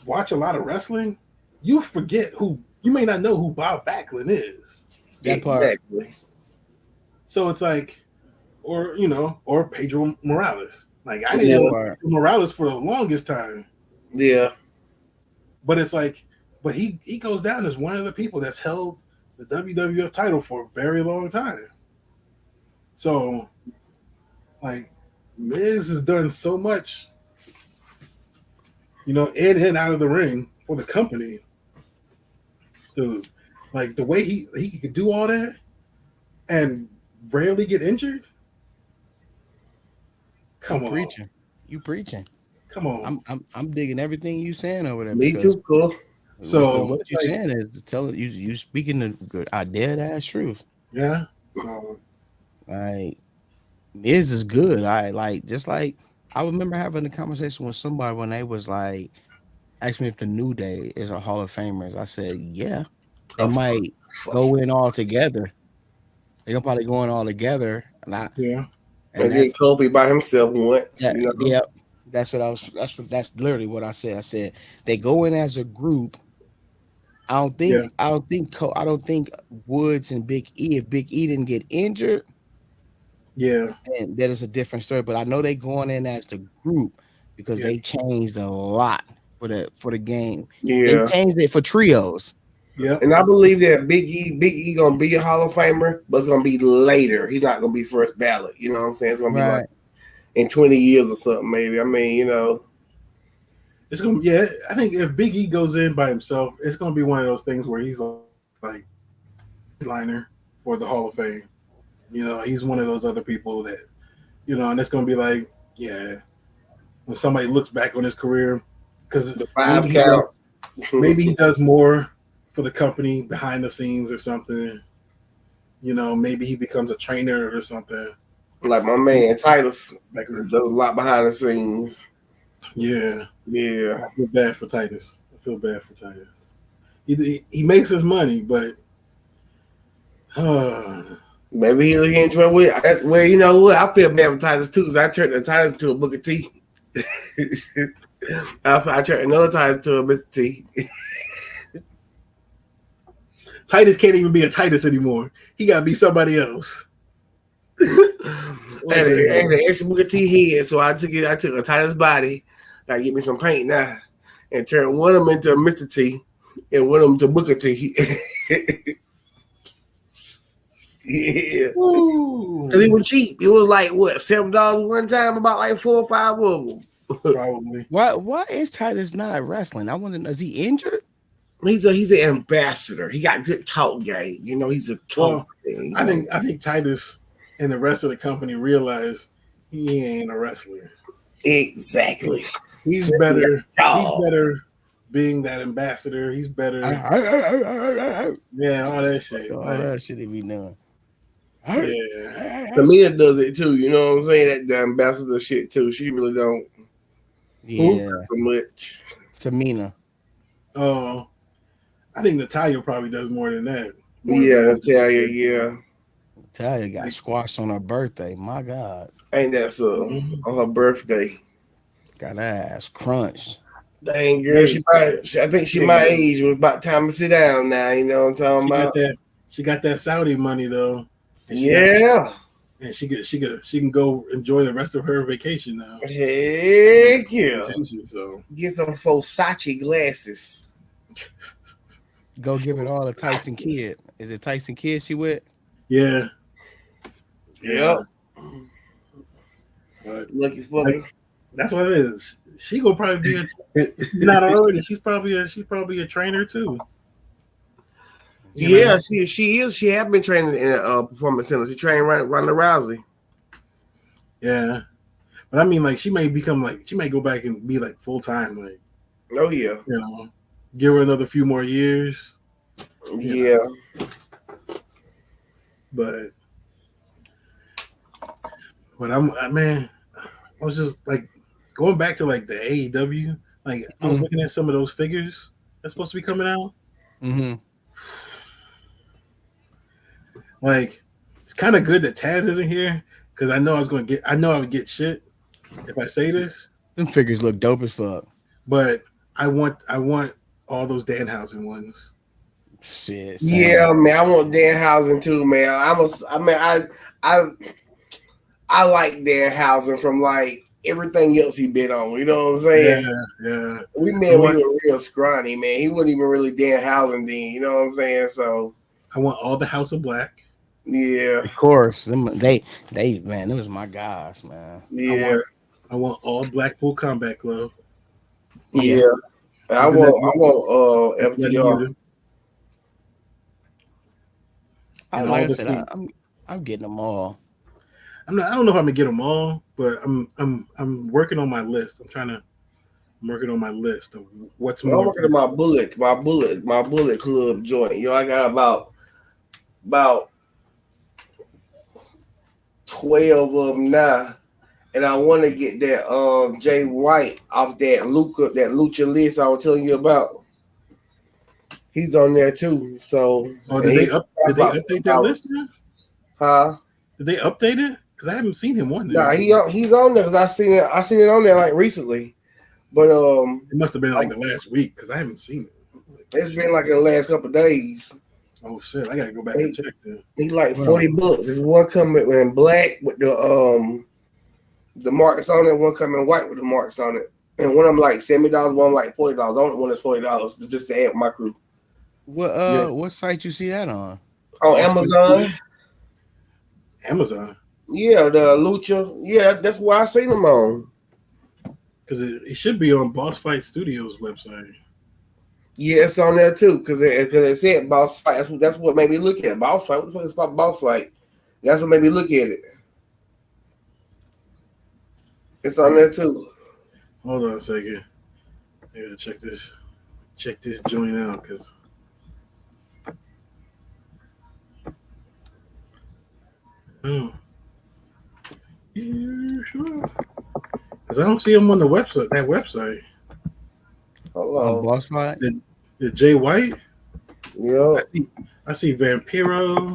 watch a lot of wrestling, you forget who you may not know who Bob Backlund is. That part. Exactly. So it's like, or Pedro Morales. Like I didn't know Pedro Morales for the longest time. Yeah. But it's like, but he goes down as one of the people that's held the WWF title for a very long time. So like Miz has done so much, in and out of the ring for the company. Dude, like the way he could do all that and rarely get injured. Come on. You preaching. Come on. I'm digging everything you saying over there. Me too, cool. So what you're saying is telling you speaking the dead ass truth. Yeah. So like Miz is good. I remember having a conversation with somebody when they was like asked me if the New Day is a Hall of Famers. I said, yeah. They might go in all together. They'll probably go in all together. And then Kobe by himself once. Yeah. That's literally what I said. I said they go in as a group. I don't think Woods and Big E, if Big E didn't get injured, and that is a different story. But I know they going in as the group because they changed a lot for the game. Yeah, they changed it for trios. Yeah, and I believe that Big E gonna be a Hall of Famer, but it's gonna be later. He's not gonna be first ballot. You know what I'm saying? It's gonna be like in 20 years or something, maybe. I mean, it's gonna. Yeah, I think if Big E goes in by himself, it's gonna be one of those things where he's like headliner for the Hall of Fame. He's one of those other people that, and it's gonna be like, when somebody looks back on his career, because maybe he does more for the company behind the scenes or something. Maybe he becomes a trainer or something. Like my man Titus, does a lot behind the scenes. Yeah. I feel bad for Titus. He makes his money, but maybe he'll enjoy it. Well, you know what? I feel bad for Titus too, because I turned the Titus into a Booker T. I turned another Titus to a Mr. T. Titus can't even be a Titus anymore. He gotta be somebody else. And the extra Booker T head, so I took a Titus body, gotta get me some paint now, and turn one of them into a Mr. T and one of them to Booker T. Yeah, because it was cheap. It was like what, $7 one time, about like 4 or 5 of them. Probably. Why is Titus not wrestling? I wonder, is he injured? He's an ambassador. He got good talk game. He's a talk. I think Titus and the rest of the company realize he ain't a wrestler. Exactly. He's better. He's better being that ambassador. He's better. Yeah, all that shit. All that shit he be doing. Yeah. Tamina does it too. You know what I'm saying? That the ambassador shit too. She really don't. Yeah. So much. Tamina. Oh, I think Natalya probably does more than that. Natalya. Yeah. Natalya got squashed on her birthday. My God. Ain't that so? On her birthday. Got her ass crunched. Dang girl, I think she my age. It was about time to sit down now. You know what I'm talking about? She got that Saudi money though. Yeah. And she can go enjoy the rest of her vacation now. Heck yeah. Vacation, so Get some Versace glasses. Go give it all to Tyson Kidd. Is it Tyson Kidd she with? yeah. Yep. But Lucky for me. that's what it is. She gonna probably be not already. She's probably a trainer too. You Yeah, know? she is. She have been training in performance center. She trained Ronda Rousey. Yeah. But I mean, like, she may go back and be like full time, like, Oh yeah. you know, give her another few more years. Yeah. But man, I was just like going back to like the AEW. Like, I was looking at some of those figures that's supposed to be coming out. Mm-hmm. Like, it's kind of good that Taz isn't here because I know I would get shit if I say this. Them figures look dope as fuck. But I want all those Danhausen ones. Shit. Yeah, man. I want Danhausen too, man. I like Danhausen from like everything else he been on. You know what I'm saying? Yeah. We met when he was real scrawny, man. He wasn't even really Danhausen then. You know what I'm saying? So I want all the House of Black. Of yeah, course. They man, those my guys, man. yeah, I want all Blackpool Combat Club. yeah. I want FTR. Like I said, I'm getting them all. I don't know if I'm gonna get them all, but I'm working on my list. I'm working on my list of what's more. I'm working on my bullet club joint. Yo, I got about 12 of them now, and I want to get that Jay White off that Lucha list I was telling you about. He's on there too. So did they update that list? Huh? Did they update it? Because I haven't seen him on there. Nah, he's on there because I seen it on there like recently. But it must have been like the last week because I haven't seen it. It's been like in the last couple of days. Oh shit! I gotta go back and check that. He like $40. There's one coming in black with the marks on it. One coming white with the marks on it, and one of them like $70. One like $40. Only one is $40 just to add my crew. What site you see that on? On Amazon. Amazon. Yeah, the Lucha. Yeah, that's why I seen them on. Because it should be on Boss Fight Studios website. Yeah, it's on there too. Because it said Boss Fight. That's what made me look at it. Boss Fight. What the fuck is called Boss Fight? That's what made me look at it. It's on there too. Hold on a second. I gotta check this joint out because. Oh. Yeah, sure. Because I don't see him on the website. That website. Hello. Boss Fight. The Jay White. Yeah. I see Vampiro.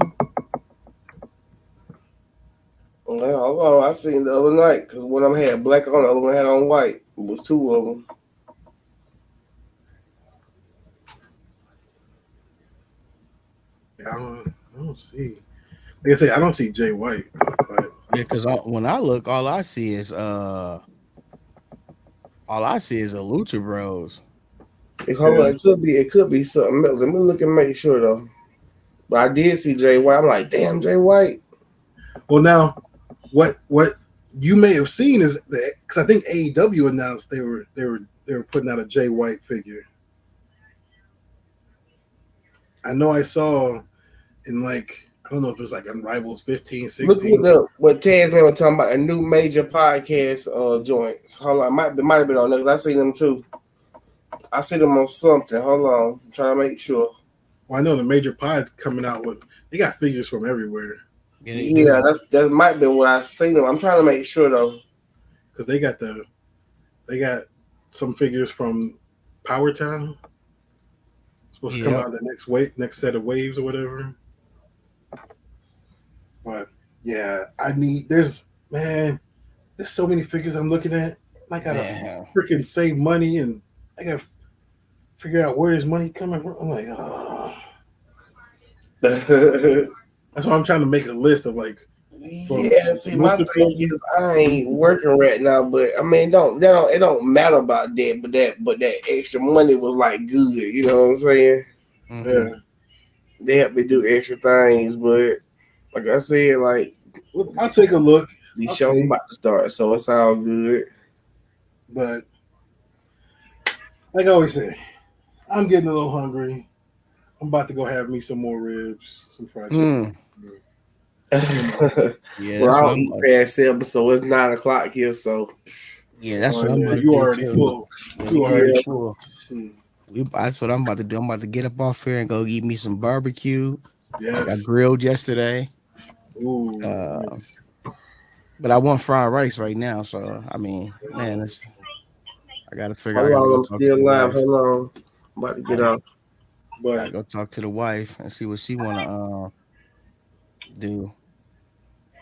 Well, hold on. I seen the other night because one of them had black on, the other one had on white. It was two of them. I don't see. Like I say, I don't see Jay White. But Yeah, because when I look, all I see is a Lucha Bros. It could be something else. Let me look and make sure though. But I did see Jay White. I'm like, damn, Jay White. well, now what you may have seen is that because I think AEW announced they were putting out a Jay White figure. I know I saw in like I don't know if it's like Unrivals 15, 16. Look what Tasman was talking about, a new major podcast joints. Hold on, it might have been on there because I seen them too. I see them on something. Hold on, I'm trying to make sure. Well, I know the major pods coming out with they got figures from everywhere. Yeah, that might be what I seen them. I'm trying to make sure though, because they got some figures from Power Town. Supposed to come out the next set of waves or whatever. But yeah, there's so many figures I'm looking at. I gotta freaking save money and I gotta figure out where this money coming from. I'm like, oh. That's why I'm trying to make a list of like Yeah, see, my most of thing them, is I ain't working right now, but I mean, it don't matter about that, but that extra money was like good, you know what I'm saying? Mhm. yeah. They helped me do extra things, but like I said, like Well, I'll take a look. the I'll show see. about to start, so it's all good. But like I always say, I'm getting a little hungry. I'm about to go have me some more ribs, some fried chicken. Mm. You know. Yeah, Well, that's I what don't I'm eat about. past 7, so it's 9 o'clock here. So Yeah, that's Oh what I'm yeah, about to you do already too. full. Yeah, You we already already yeah, full. full. Hmm. That's what I'm about to do. I'm about to get up off here and go eat me some barbecue. I Yes. grilled yesterday, Ooh, uh, yes. but I want fried rice right now. So I mean, man, I gotta figure. how I gotta long go I'm talk to still the alive? wife. How long? I'm about to get I off. gotta But go talk to the wife and see what she wanna do.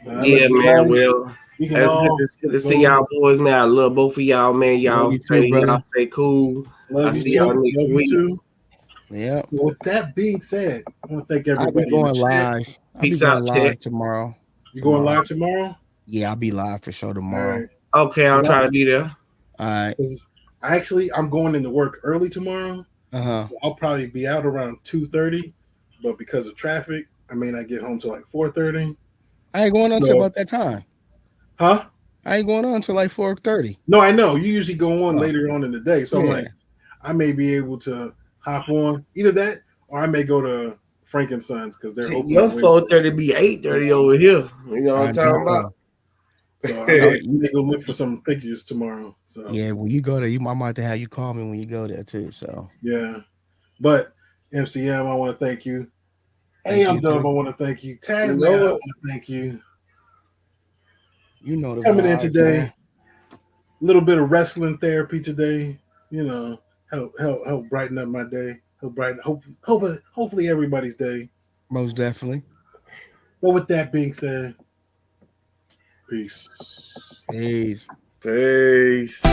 I love Yeah, you man. guys. Well, We can it's good to see go. y'all boys, man. I love both of y'all, man. Love you too, Y'all brother. stay cool. I Love you You see too. y'all too. next Love you week. too. Yep. With that being said, I want to thank I'll be everybody in the going chat. live. I'll be Peace out, going chat. live tomorrow. You going live tomorrow? Yeah, I'll be live for sure All tomorrow. right. Okay, I'll try to be there. All right. 'Cause I'm going into work early tomorrow. Uh-huh. So I'll probably be out around 2:30, but because of traffic, I may not get home till like 4:30. I ain't going on until So, about that time. huh? I ain't going on until like 4:30. No, I know you usually go on Oh, later on in the day. So I'm yeah. like, I may be able to hop on either that, or I may go to Frank and Sons because they're See, open your on Wednesday. 4:30 be 8:30 over here. You know what I I'm bet talking about? so. So No, I may go look for some figures tomorrow. So yeah, when you go there, I might have to have you call me when you go there too. So yeah, but MCM, I want to thank you. Hey, thank I'm you Dove. I too. want to thank you. You Tazman, know I what? want to thank you You know the coming in vibes, today. man. A little bit of wrestling therapy today. You know, help brighten up my day. Hopefully everybody's day. Most definitely. But with that being said, peace. Peace. Peace.